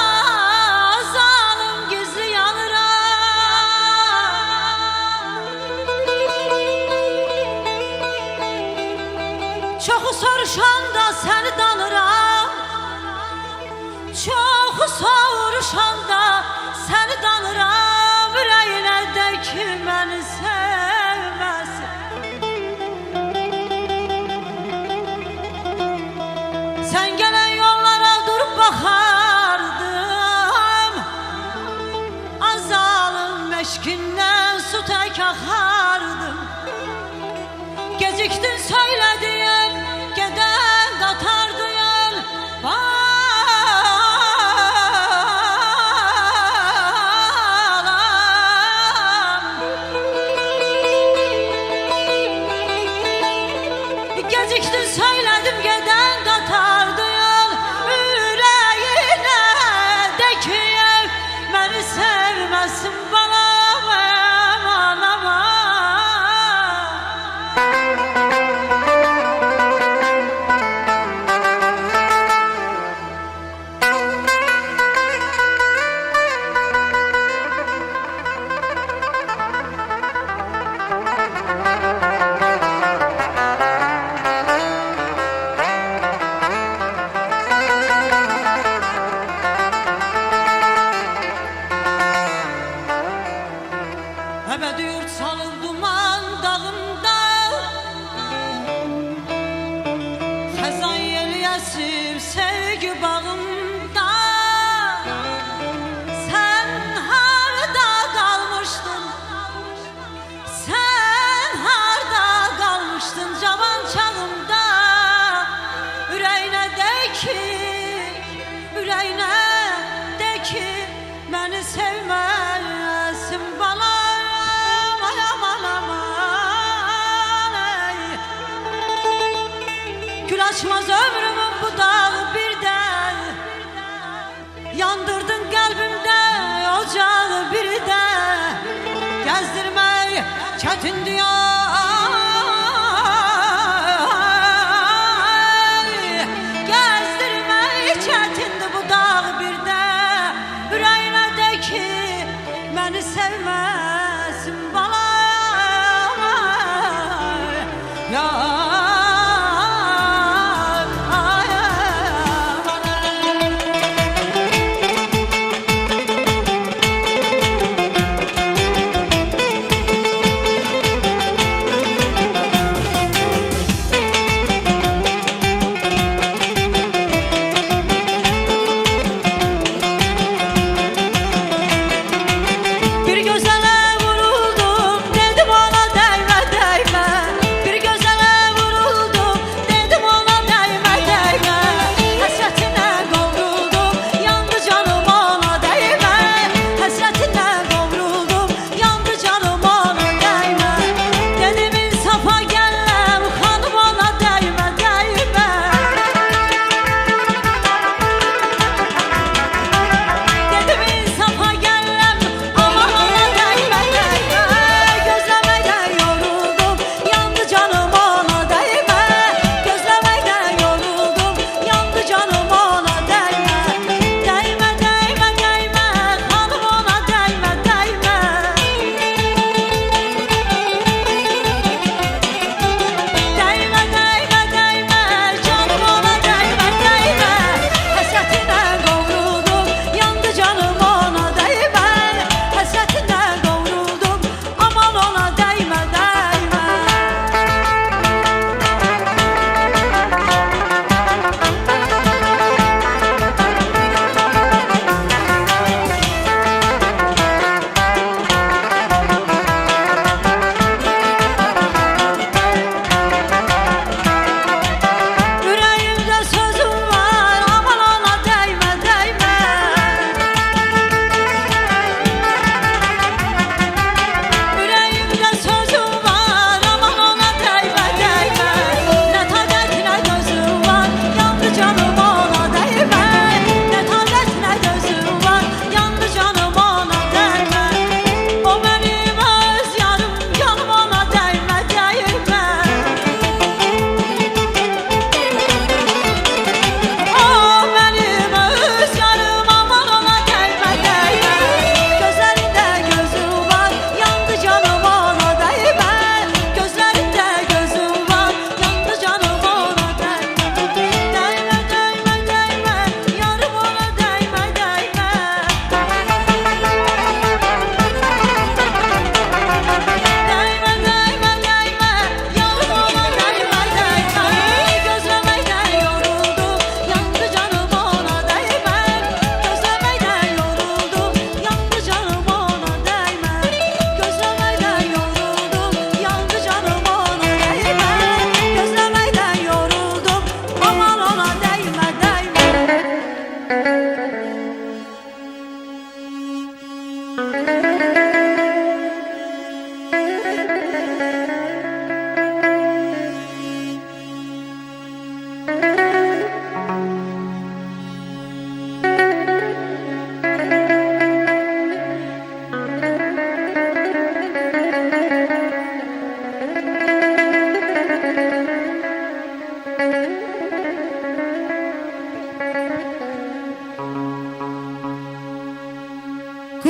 zalim gizli yanıram. Çoxu soruşanda seni danıram, çoxu soruşanda seni danıram. Ürəyinə də ki məni sevməsin. Sen gelen yollara durup bakardım, azalın meşkinden su tek akardım. Geciktin söylediğin, geden katardın. Geciktin söyledim, geden katardın. Yüreğine de ki beni sevmesin balam, aman aman. Ebedi yurt salın duman dağımda, xəzan yeli əsir sevgi bağımda. Sen harda kalmıştın, sen harda kalmıştın cavan çağımda. Ürəyinə de ki, ürəyinə de ki beni sevməsin balam. Gül açmaz ömrümün bu dağı birden, yandırdın kalbimde ocağı bir de. Gezdirmek çetin diyor, gezdirmek çetindi bu dağı bir de. Yüreğine de ki beni sevmesin balam, ya.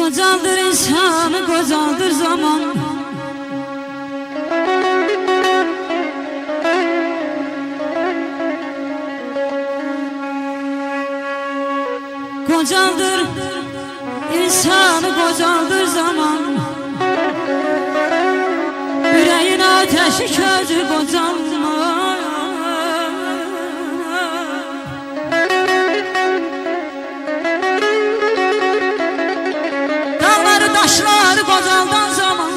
Kocaldır insanı, kocaldır zaman. Kocaldır insanı, kocaldır zaman. Yüreğin ateşi közü kocalma. Dağları taşları kocaldan zaman.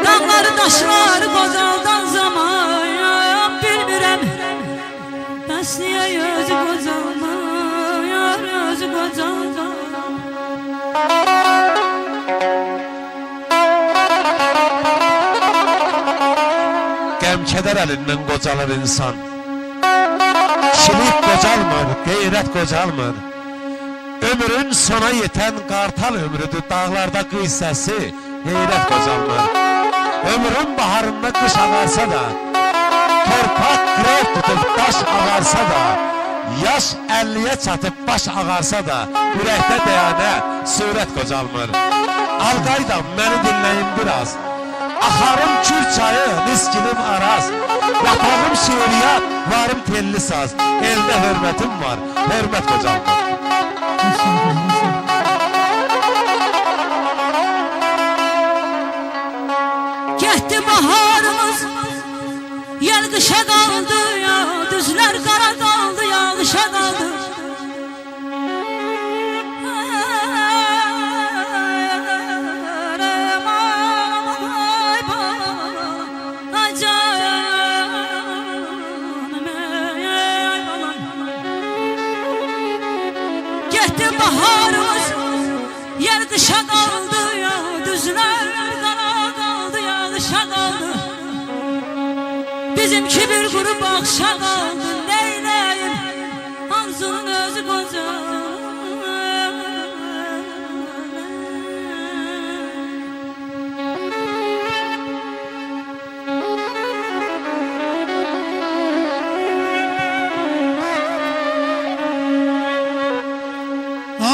Dağları taşları kocaldan zaman. Bilmirəm bəs niyə özü kocalmır, özü kocaldan. Qəm-kədər əlindən qocalır insan. Kişilik qocalmır, qeyrət qocalmır. Ömrün sona yetən qartal ömrüdür. Dağlarda qıy səsi, heyrət qocalmır. Ömrün baharında qış ağarsa da, torpaq qrev tutub daş ağarsa da, yaş 50'ye çatıb baş ağarsa da, ürəkdə dəyənə surət qocalmır. Alqaydam, məni dinləyin biraz. Axarım Kür çayı, niskinim araz. Yapağım şeiriyat, varım telli saz. Elde hürmetim var, hürmet qocalmır. Getdi baharımız, yel qışa qaldı ya, düzlər qara qaldı, yağışa qaldı. Getdi baharımız, yel qışa qaldı ya, düzlər qara qaldı, yağışa qaldı. Bizimki bir quru bağışa qaldı, neyləyim, Arzunun özü qoca.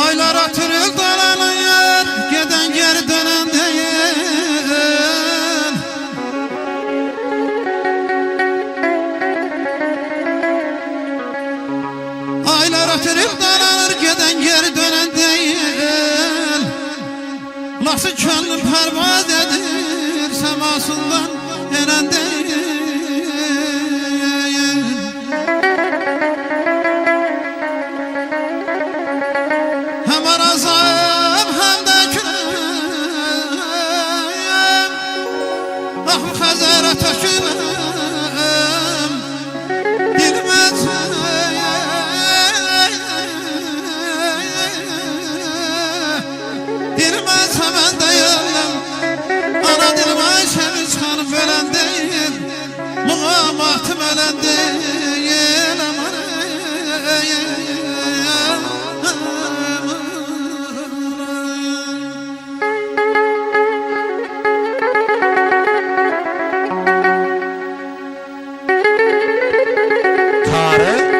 Aylar atırır dalanıyor, geden geri dönen değil. Aylar atırır dalanır, geden geri dönen değil. Nasıl könlüm pervaz edir, semasından eren değil. Hem arazam hem de külüm, ah bu xəzərə tökülüm, dilməz dilməz hemen deyildim. Ana dilim Ayşəmi çıxanıb ölən deyil, muğamatım ölən deyil, aman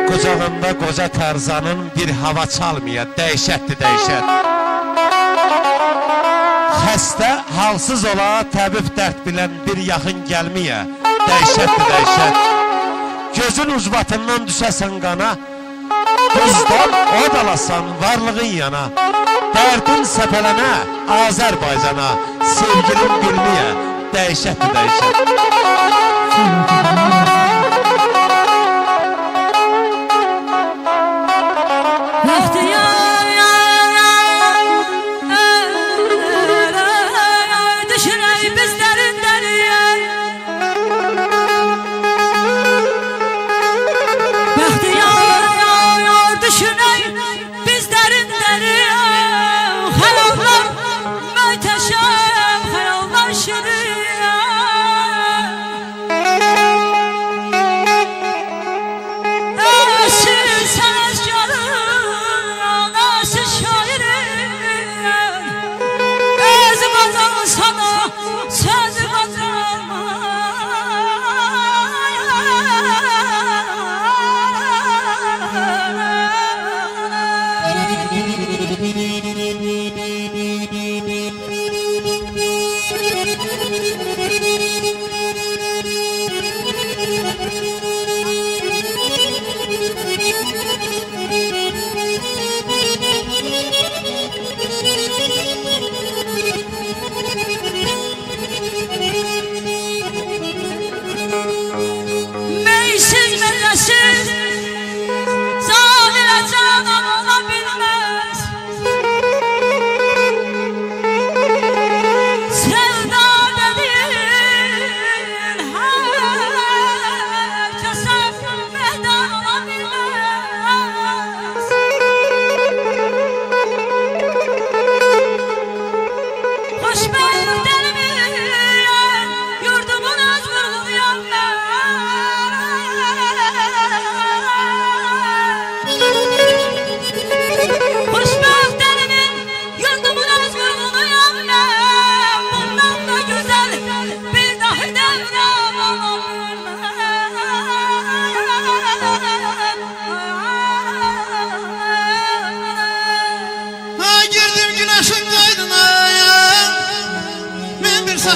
Qucağında qoca Tarzanın bir hava çalmaya, dəhşətdir dəhşət. Xəstə, halsız ola, təbib dərd bilən bir yaxın gəlməyə, dəhşətdir dəhşət. Gözün ucbatından düşəsən qana, buzdan od alasan varlığın yana. Dərdin səpələnə, Azərbaycana, sevgilin bilməyə, dəhşətdir dəhşət.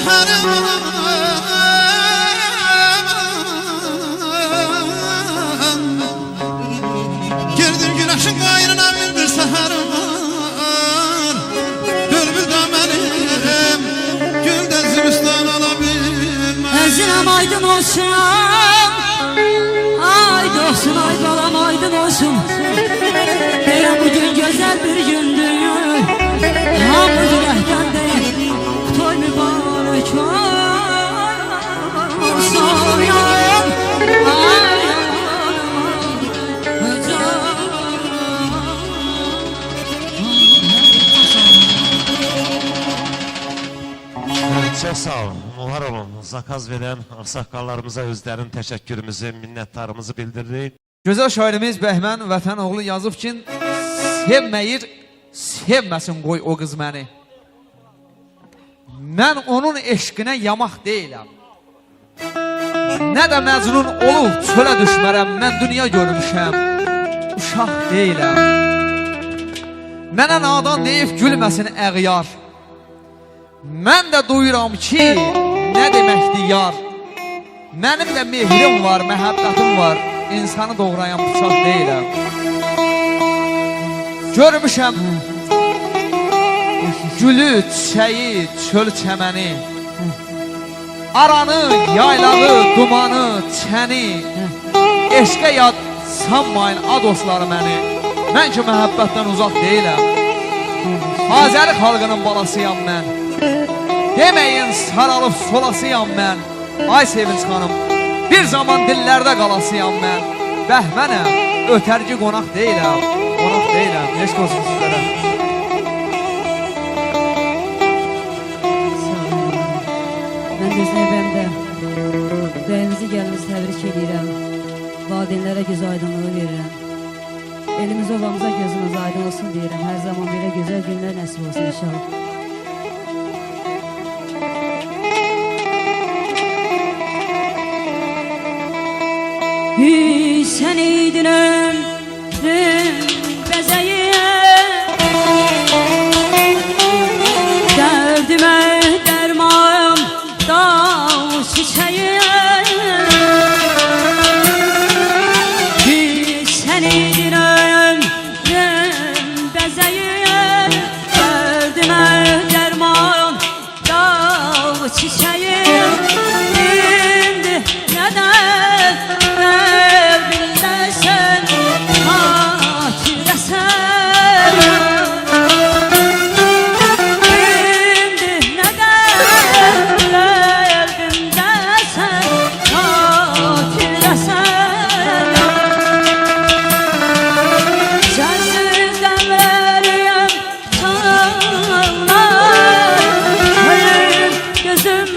səhərim girdim güneşin qayrına bir səhərim bülbül də mənim güldən zülüstan ala bilməm Əzrəm aydın olsun Aydın olsun ay balam aydın olsun Deyəm bugün gözəl bir gündür Hamı ürəkdən deyil Toy mübarək olsun Çok sağ olun, var olun. Zakaz veren aksakallarımıza özlərin təşəkkürümüzü, minnəttarımızı bildiririk. Gözəl şairimiz Bəhmən Vətənoğlu yazıb ki, sevməyir, sevməsin qoy o qız məni. Mən onun eşqinə yamaq deyiləm. Nə də Məcnun olub çölə düşmərəm, mən dünya görmüşəm, uşaq deyiləm. Mənə nadan deyib gülməsin əğyar. Mən də duyuram ki, nə deməkdir yar. Mənim də mehrim var, məhəbbətim var, insanı doğrayan bıçaq deyiləm. Görmüşəm gülü, çiçəyi, çöl çəməni, aranı, yaylağı, dumanı, çəni. Eşqə yad sanmayın a dostları məni. Mən ki məhəbbətdən uzaq deyiləm. Azəri xalqının balasıyam mən. Deməyin saralıb solasıyam mən. Ay Sevinç xanım, bir zaman dillərdə qalasıyam mən. Bəhmənəm, ötərci qonaq deyiləm. Qonaq deyiləm, eşq olsun sizlərə. Mən də Zeynəbəmdə Bəyimizi gəlimizi təbrik edirəm. Valideynlərə göz aydınlığı verirəm. Elimiz obamıza gözümüz aydın olsun deyirəm. Hər zaman belə gözəl günlər nəsib olsun inşallah. Sən idin ömrüm bəzəyi Dərdimə dərman dağ çiçəyi Sən idin ömrüm bəzəyi Dərdimə dərman dağ çiçəyi İndi nədən qəlbindəsən hatirəsən İndi nədən qəlbindəsən hatirəsən Sənsiz dəməliyəm çağlar Hayır gözüm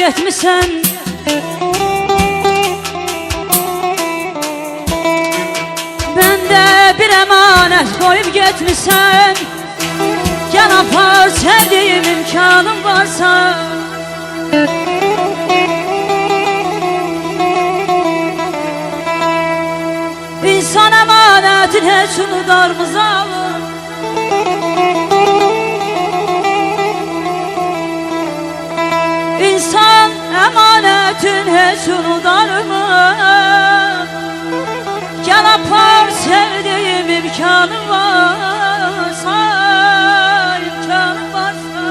getmişsən Məndə bir əmanət qoyub getmişsən Gəl apar sevdiyim imkanım varsa İnsan əmanətin heç unudarmız alır İnsan əmanətin heç unudarmız Gəl apar sevdiyim imkanım varsa İmkanım varsa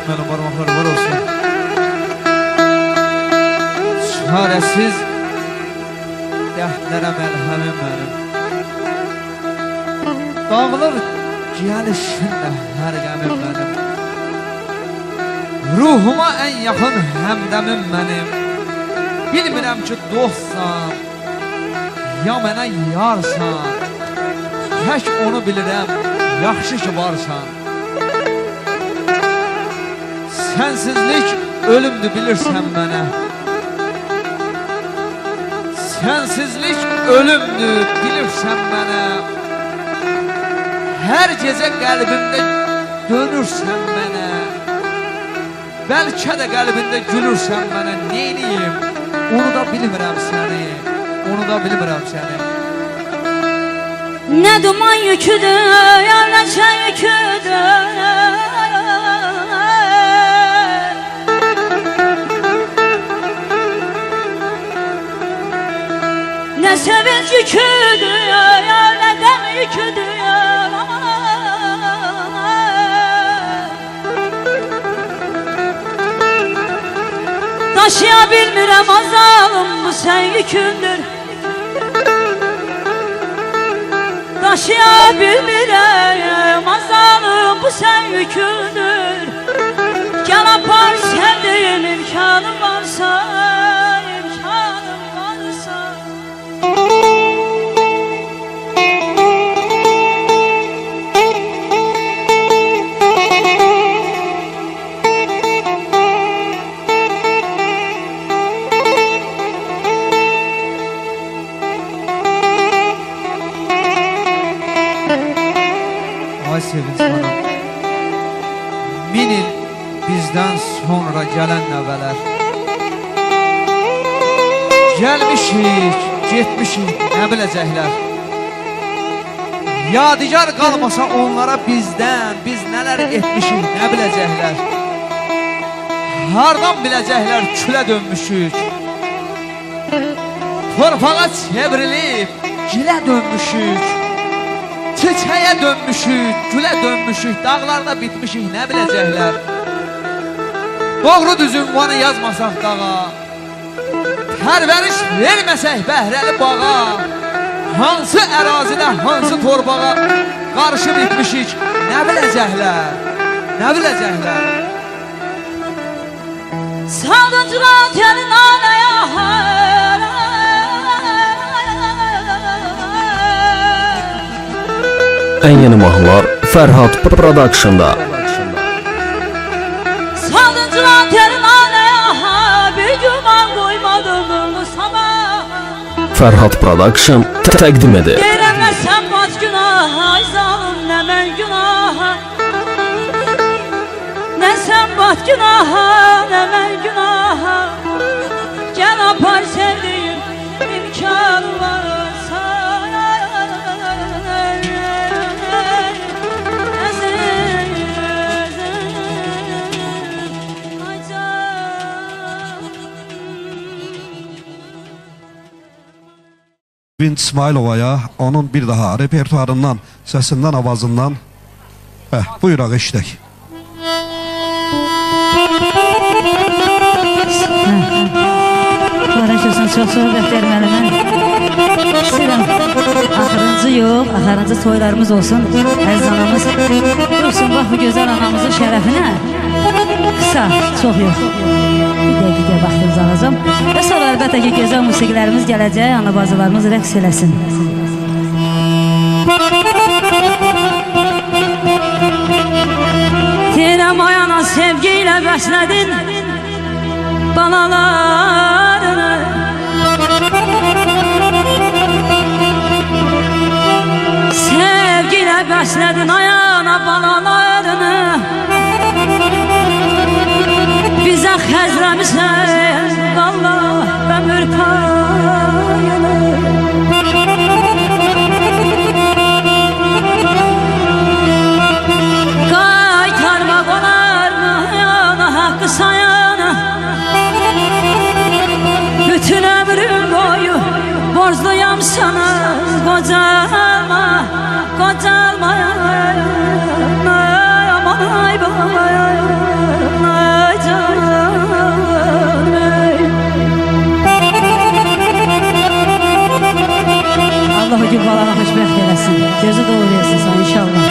Mənim parmaqlar var olsun Çarəsiz dərdlərə məlhəmim mənim Dağılır gəlişinlə hər qəmim mənim Ruhuma ən yaxın həmdəmim mənim Bilmirəm ki dostsan Ya mənə yarsan Tək onu bilirəm yaxşı ki varsan Sensizlik ölümdür bilirsən mənə Sensizlik ölümdür bilirsən mənə Hər gecə qəlbimdə dönürsən mənə Bəlkə də qəlbində gülürsən mənə Neyniyim? Onu da bilmirəm səni Onu da bilmirəm səni Nə duman yüküdür, ya nə çən yüküdür Nə sevinç yüküdür, ya nə qəm yüküdür Daşıya bilmirəm azalım, bu sən yükündür Daşıya bilmirəm azalım, bu sən yükündür Gəl apar sevdiyim imkanım varsa İmkanım varsa Ay sevinç bana 1000 il bizdən sonra gələn nəvələr Gəlmişik, getmişik, nə biləcəklər Yadigar qalmasa onlara bizdən Biz nələr etmişik, nə biləcəklər Hardan biləcəklər külə dönmüşük Torpağa çevrilib, gilə dönmüşük Çiçəyə dönmüşük, gülə dönmüşük Dağlarda bitmişik, nə biləcəklər Doğru düzün vanı yazmasaq dağa Pərvəriş verməsək bəhrəli bağa Hansı ərazidə, hansı torbağa Qarşı bitmişik, nə biləcəklər Nə biləcəklər Saldıncılar gəlin anaya Ən yeni mahnılar Fərhad Production'da Saldıncılar gəlin anaya Bir güman qoymadım bunu sana Fərhad Production təqdim edir Deyirəm nə sən bac günah Ay zalım nə mən günah Nə sən bac günah Nə mən günah Gəl apar sevdiyim imkan varsa Sevinç İsmailova'ya onun bir daha repertuarından, sesinden, avazından buyuraq eşidək. Qarşı olsun, çox söhbət verməli mən İstəyirəm axırıncı ucu yox, axarıncı toylarımız olsun. Əziz anamız dursun bax bu gözəl anamızın şərəfinə. Qısa, çox yox. Bir dəqiqə vaxtınızı alacağım. Və sonra əlbəttə ki, gözəl musiqilərimiz gələcək, anabacılarımız rəqs eləsin. Deyirəm ayana sevgi ilə bəslədin balalarını. Sevgi ilə bəslədin ayana balalarını. Bizə xəzləmisən vallah ömür payını. Qaytarmaq olarmı yana haqqı sayana. Bütün ömrüm boyu borcluyam sana. Qocalma, qocalma aman ay Allah-u Gül balana xoşbəxt eləsin. Gözü dolu versin sana inşallah.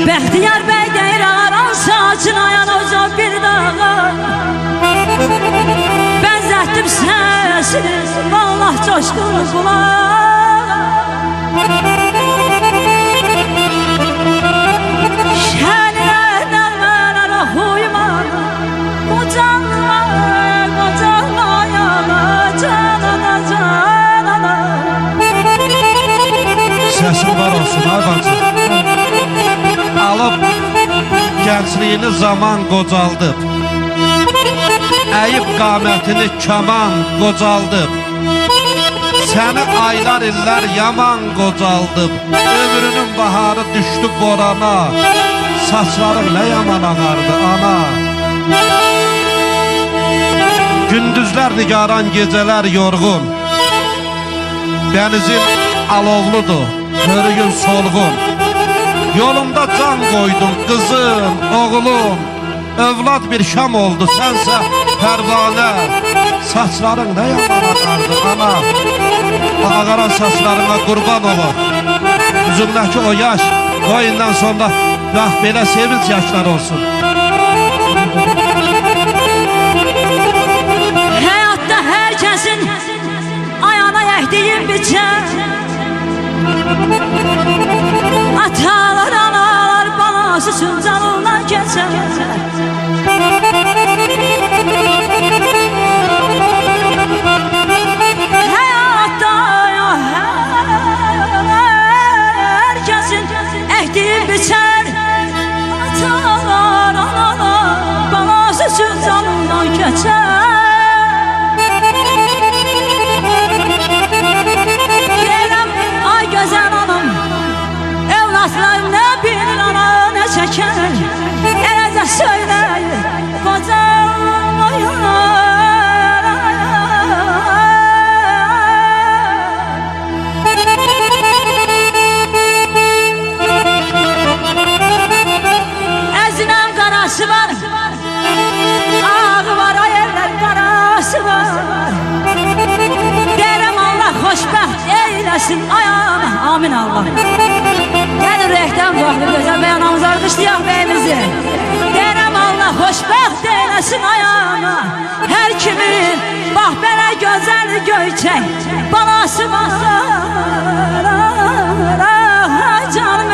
Bəxtiyar bəy deyir ağaran saçın ayan ocaq bir dağa. Bənzətdim səsini vallah coşqun qulağa. Şənlər nərmələrə huyma, qocalma, qocalma yana canana canana. Səsin var olsun ay bacı. Alıb gəncliyini zaman qocaldıb. Əyib qamətini kaman qocaldıb. Səni aylar illər yaman qocaldıb. Ömrünün baharı düşdü borana. Saçlarım nə yaman ağardı ana. Gündüzlər nigaran, gecələr yorğun. Dənizin alovludur, hörüyün solğun. Yolumda can koydum kızım, oğlum. Övlad bir şam oldu sense pervane. Saçların ne yaman akardı ana. Ağaran saçlarına kurban olur. Yüzümdeki o yaş koyundan sonra bak belə sevinç yaşlar olsun. Hayatta herkesin ayağına yəhdiyin biçər. Atalar, analar balası üçün canından keçər. Həyatda herkesin əhdiyi biçər. Atalar, analar balası üçün canından keçər. Deyirəm, ay gözəl anam, evlatlar nə bilir ana nə çəkər. Eləcə söyləyir qocalmayın. Əzinəm qarası var, ağı var, ayırlar qarası var. Deyirəm Allah xoşbəxt eyləsin ayağına, amin Allah. Gəlin rəhdən baxlı gözəl bəy anamızı alqışlayaq bəyimizi. Deyirəm Allah xoşbəxt eyləsin ayağına. Hər kimin bax belə gözəl göyçək balası var. Canım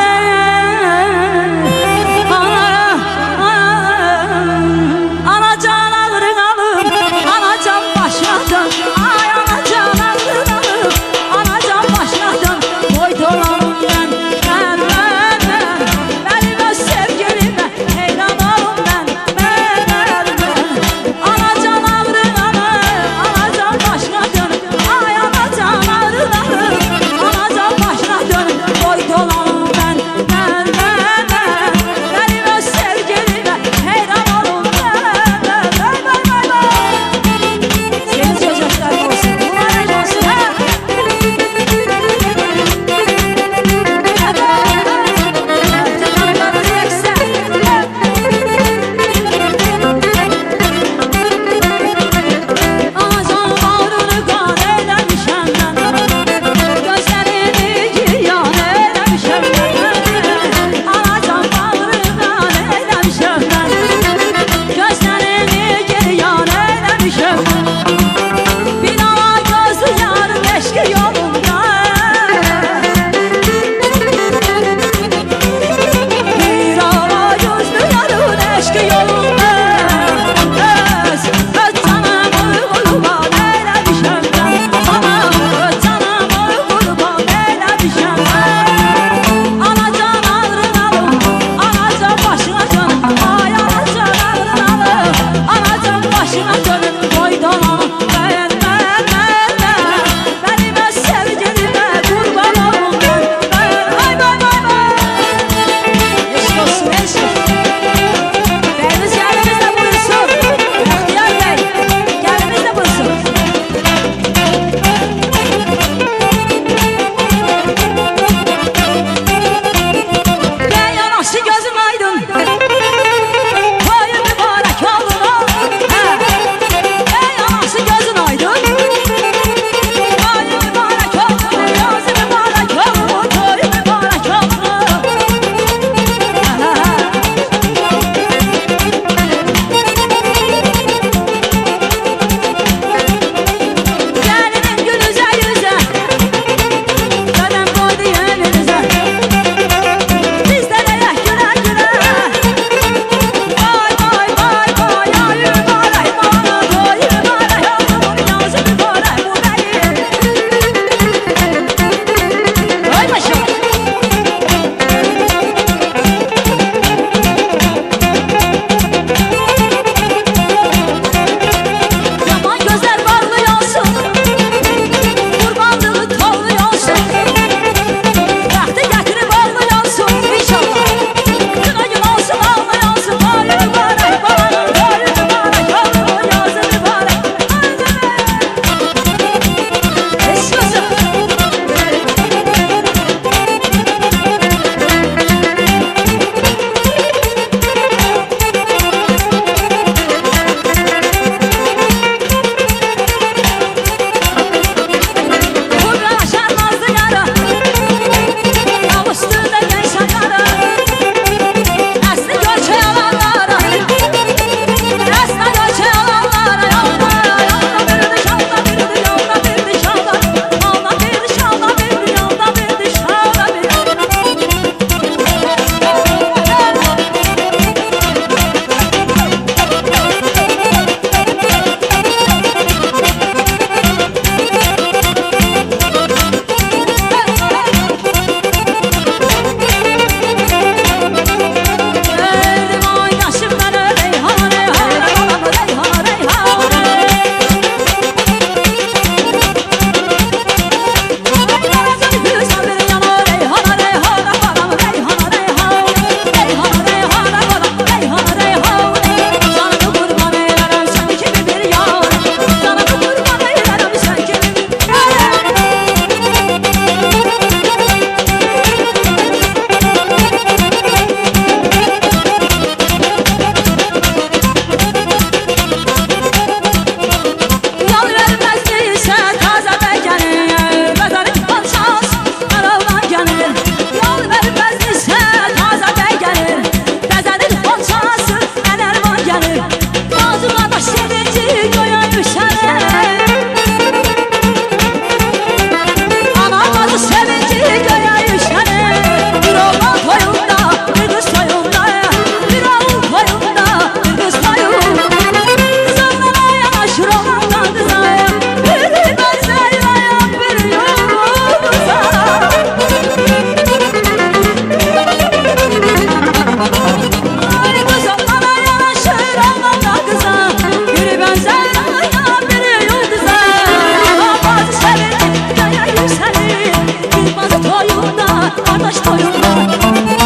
Maraş toyunda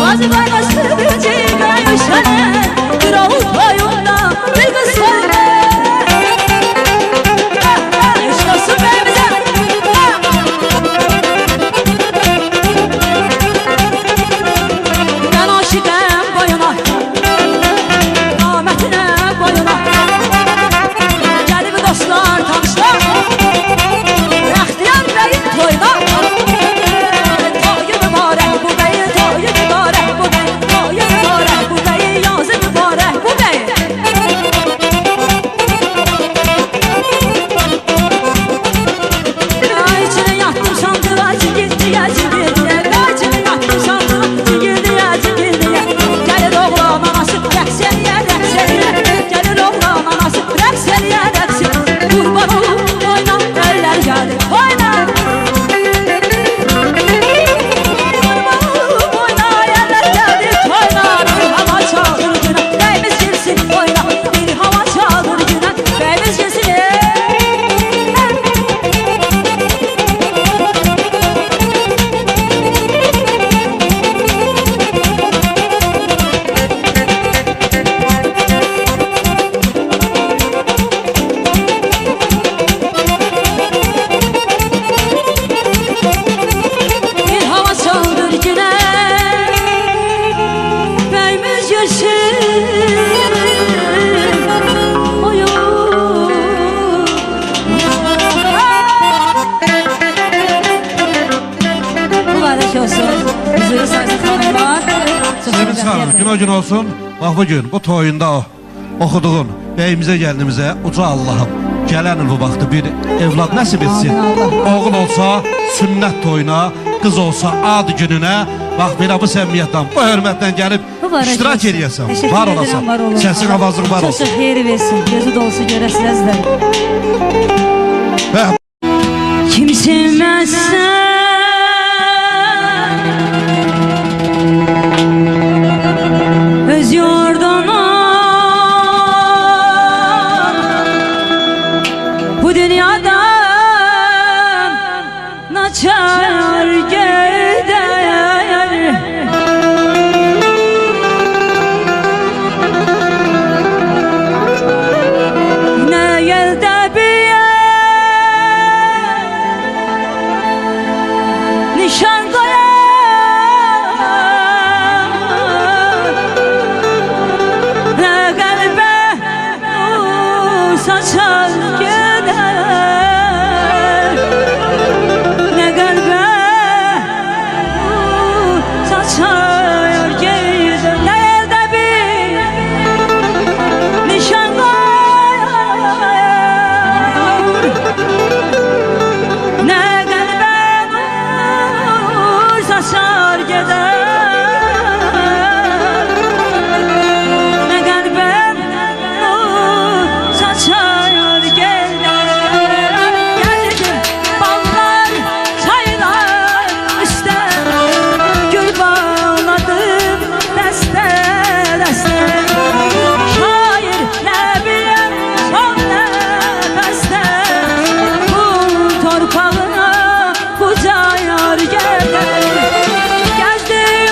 Bazı kaynası bir kaymışane Kral toyunda bir kız toyunda Yaşasın be bize Ben aşıkım boyuna Rahmetine boyuna Gelip dostlar tanışlar Bəxtiyar beyin toyuna Toyu mübarək bu beyin Toyu mübarək bu beyin Toyu mübarək bu beyin Yazı mübarək bu beyin İçine yattım sandığa Cigildiye cigildiye İçine yattım sandığa Cigildiye cigildiye Gelir oğlan anası Rəqseliye rəqseliye Gelir oğlan anası Rəqseliye rəqseliye Qurban olup oyna Eller geldi oyna Qurban olup oyna Eller geldi oyna Bir hava çaldır güne Beyimiz girsin oyna Bir hava çaldır güne Beyimiz girsin Bir hava çaldır güne Beyimiz girsin oyun Mübarek olsun Huzuru sayısı hanım var Sevin Hanım, gün o gün olsun. Bak bugün bu toyunda okuduğun beyimize geldiğimize uca Allah'ım. Gelen il bu vaxtı bir evlad nəsib etsin. Oğul olsa sünnet toyuna, kız olsa ad gününe. Bak belə bu səmimiyyətdən, bu hörmətdən gəlib iştirak edəyəsən. Var olasan. Səsin avazlıq var olsun. Çok çok xeyri versin. Gözü dolusu görəsiniz Və Kim sevmezse öz yurduna bu dünyadan naçar gider ne elde bir nişan koyar ne kalbe saçar gider ne kalbe saçar gider ne elde bir nişan koyar ne kalbe saçar gider ne kalbe saçar gider geldim ballar çaylar üstte gül bağladım deste deste şair ne bileyim son nefeste bu torpağına bu cayar gelir gezdim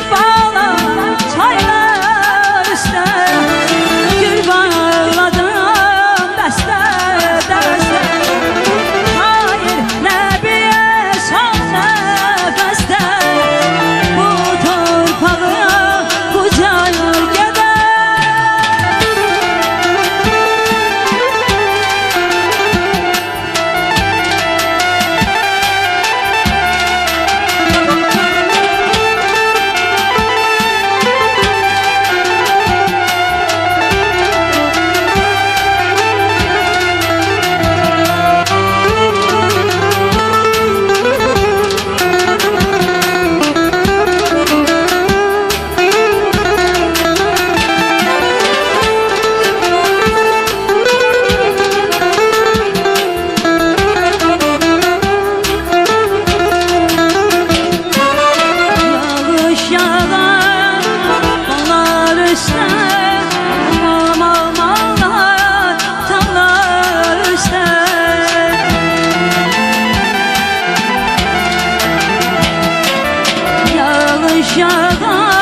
aşağıda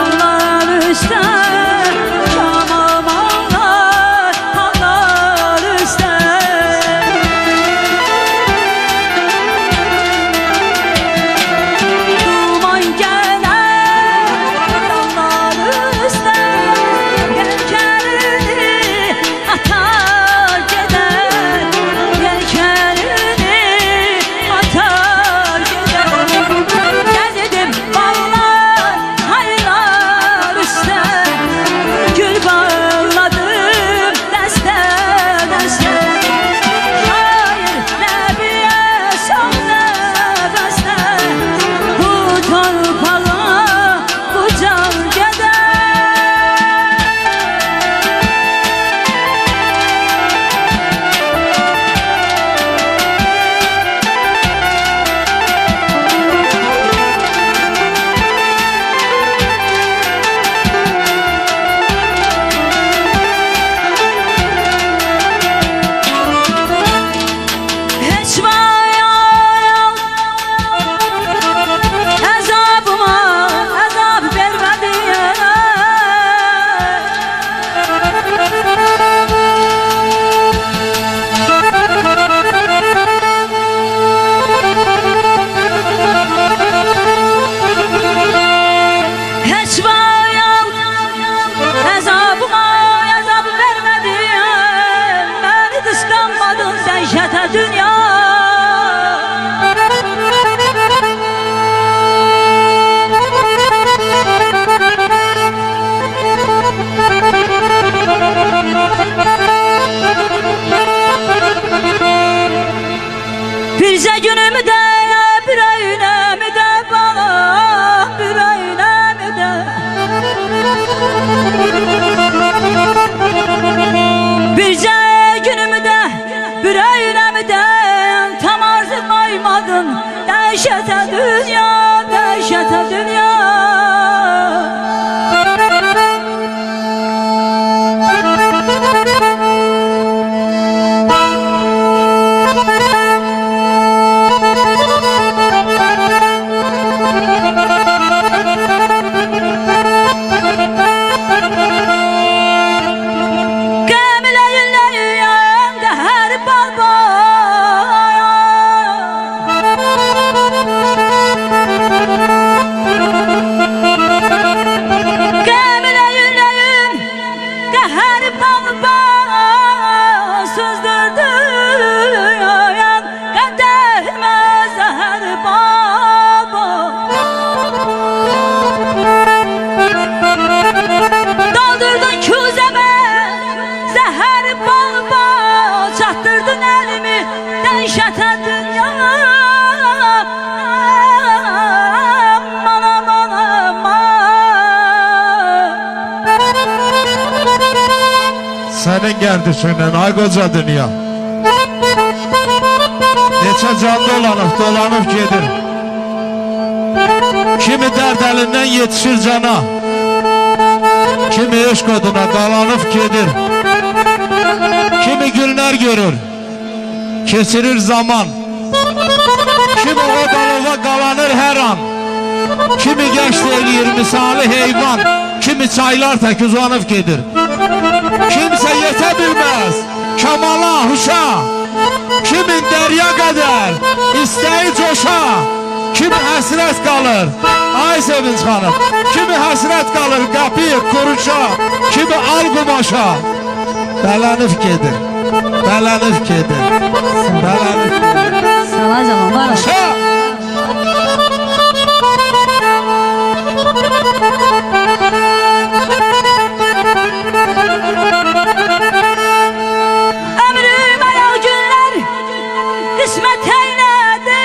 Onlar üstte Tamam onlar üstte Duman gelir onlar üstte Yelkenini atar gider Yelkenini atar gider Gezdim bağlar haylar üstte Gül bağladım deste deste Şair Nebiye son nefeste Bu torpağa bu can gider Hiç bayan azabıma azab vermedi Hiç bayan azabıma azab vermedi Beni kıskanmadın dehşete dünya Birce günümü de bir öynemi de bana bir öynemi de Birce günümü de bir öynemi de tam arzu koymadın dehşete dünya dehşete dünya Gemileyinleyim de her baba Gemileyinleyim de her baba Sözdürdüğün kaderime zehir baba Doldurdun küzeme zehir baba Çattırdın elimi dehşete dünya Aman aman aman Senin gerdişinden ay koca dünya Neçə can dolanıp gedir Kimi dərd əlindən yetişir cana Kimi eşq oduna qalanıb gedir Kimi günlər görür Keçirir zaman Kimi o dalova qalanır hər an Kimi gəşt eləyir misali heyvan Kimi çaylar tək uzanıb gedir Kimsə yetə bilməz Kamala, huşa Kimin dərya qədər İstəyi coşa Kimi həsrət qalır Ay Sevinç xanım Kimi həsrət qalır qapı, kuruşa Kimi al qumaşa Bələnib gedir Bələnib gedir Bələnib gedir Sala canım var. Ömrüme ya günler kısmet eyledi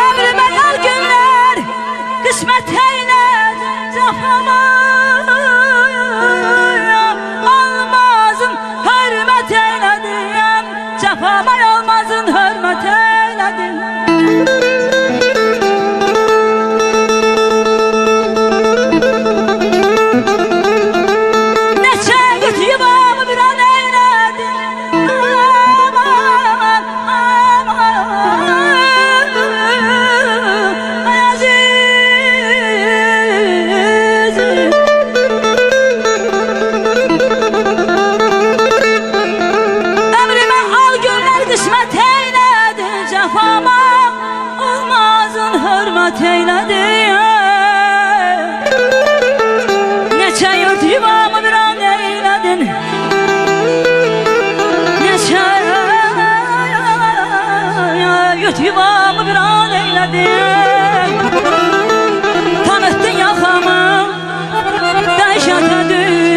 Ömrüme ya günler kısmet eyledi yuvamı bir an eyledin. Tanıttın yaxamı dəhşətə dünya.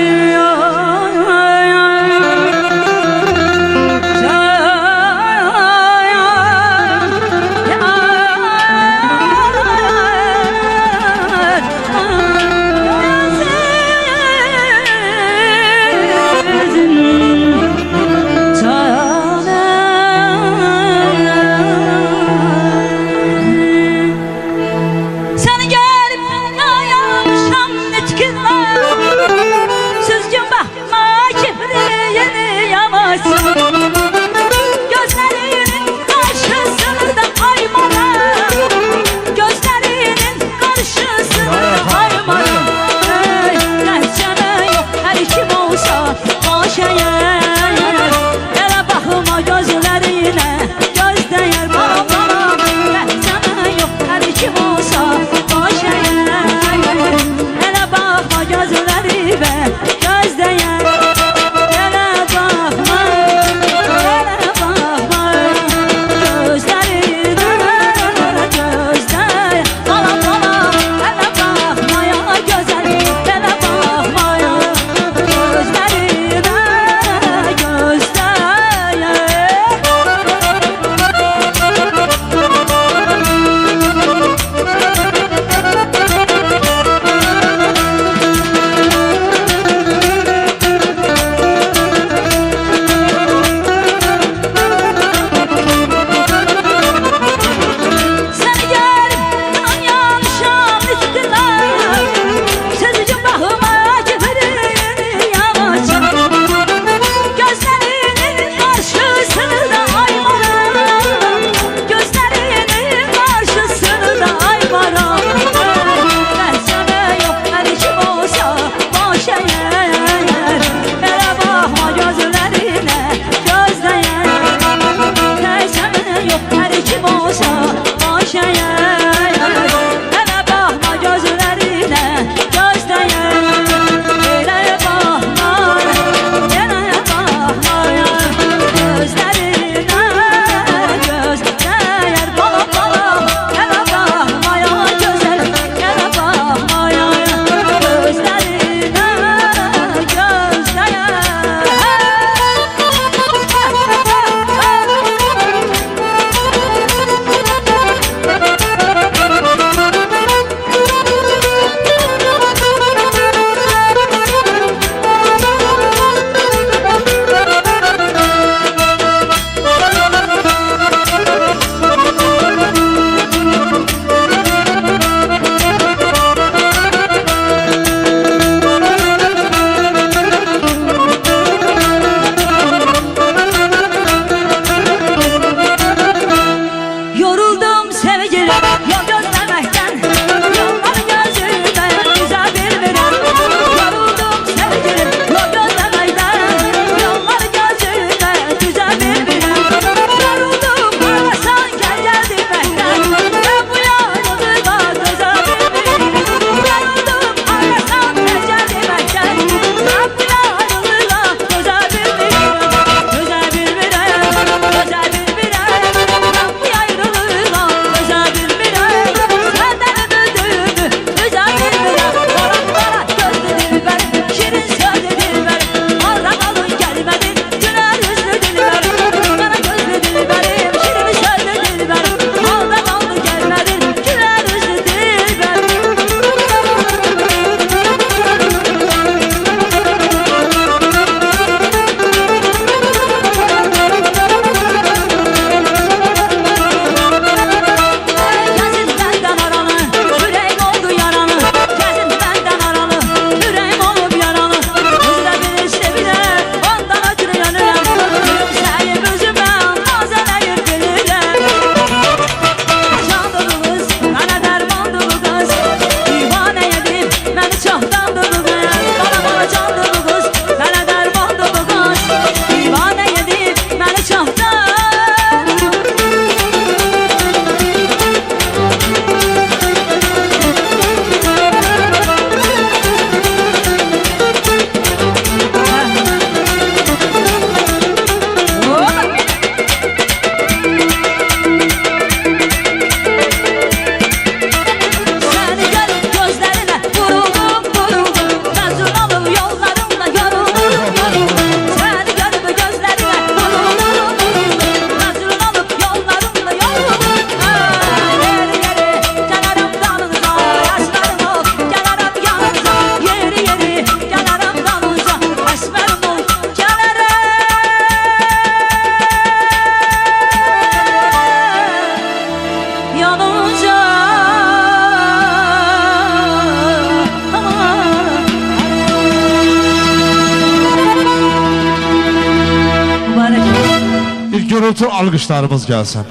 gürültü alqışlarımız gəlsin.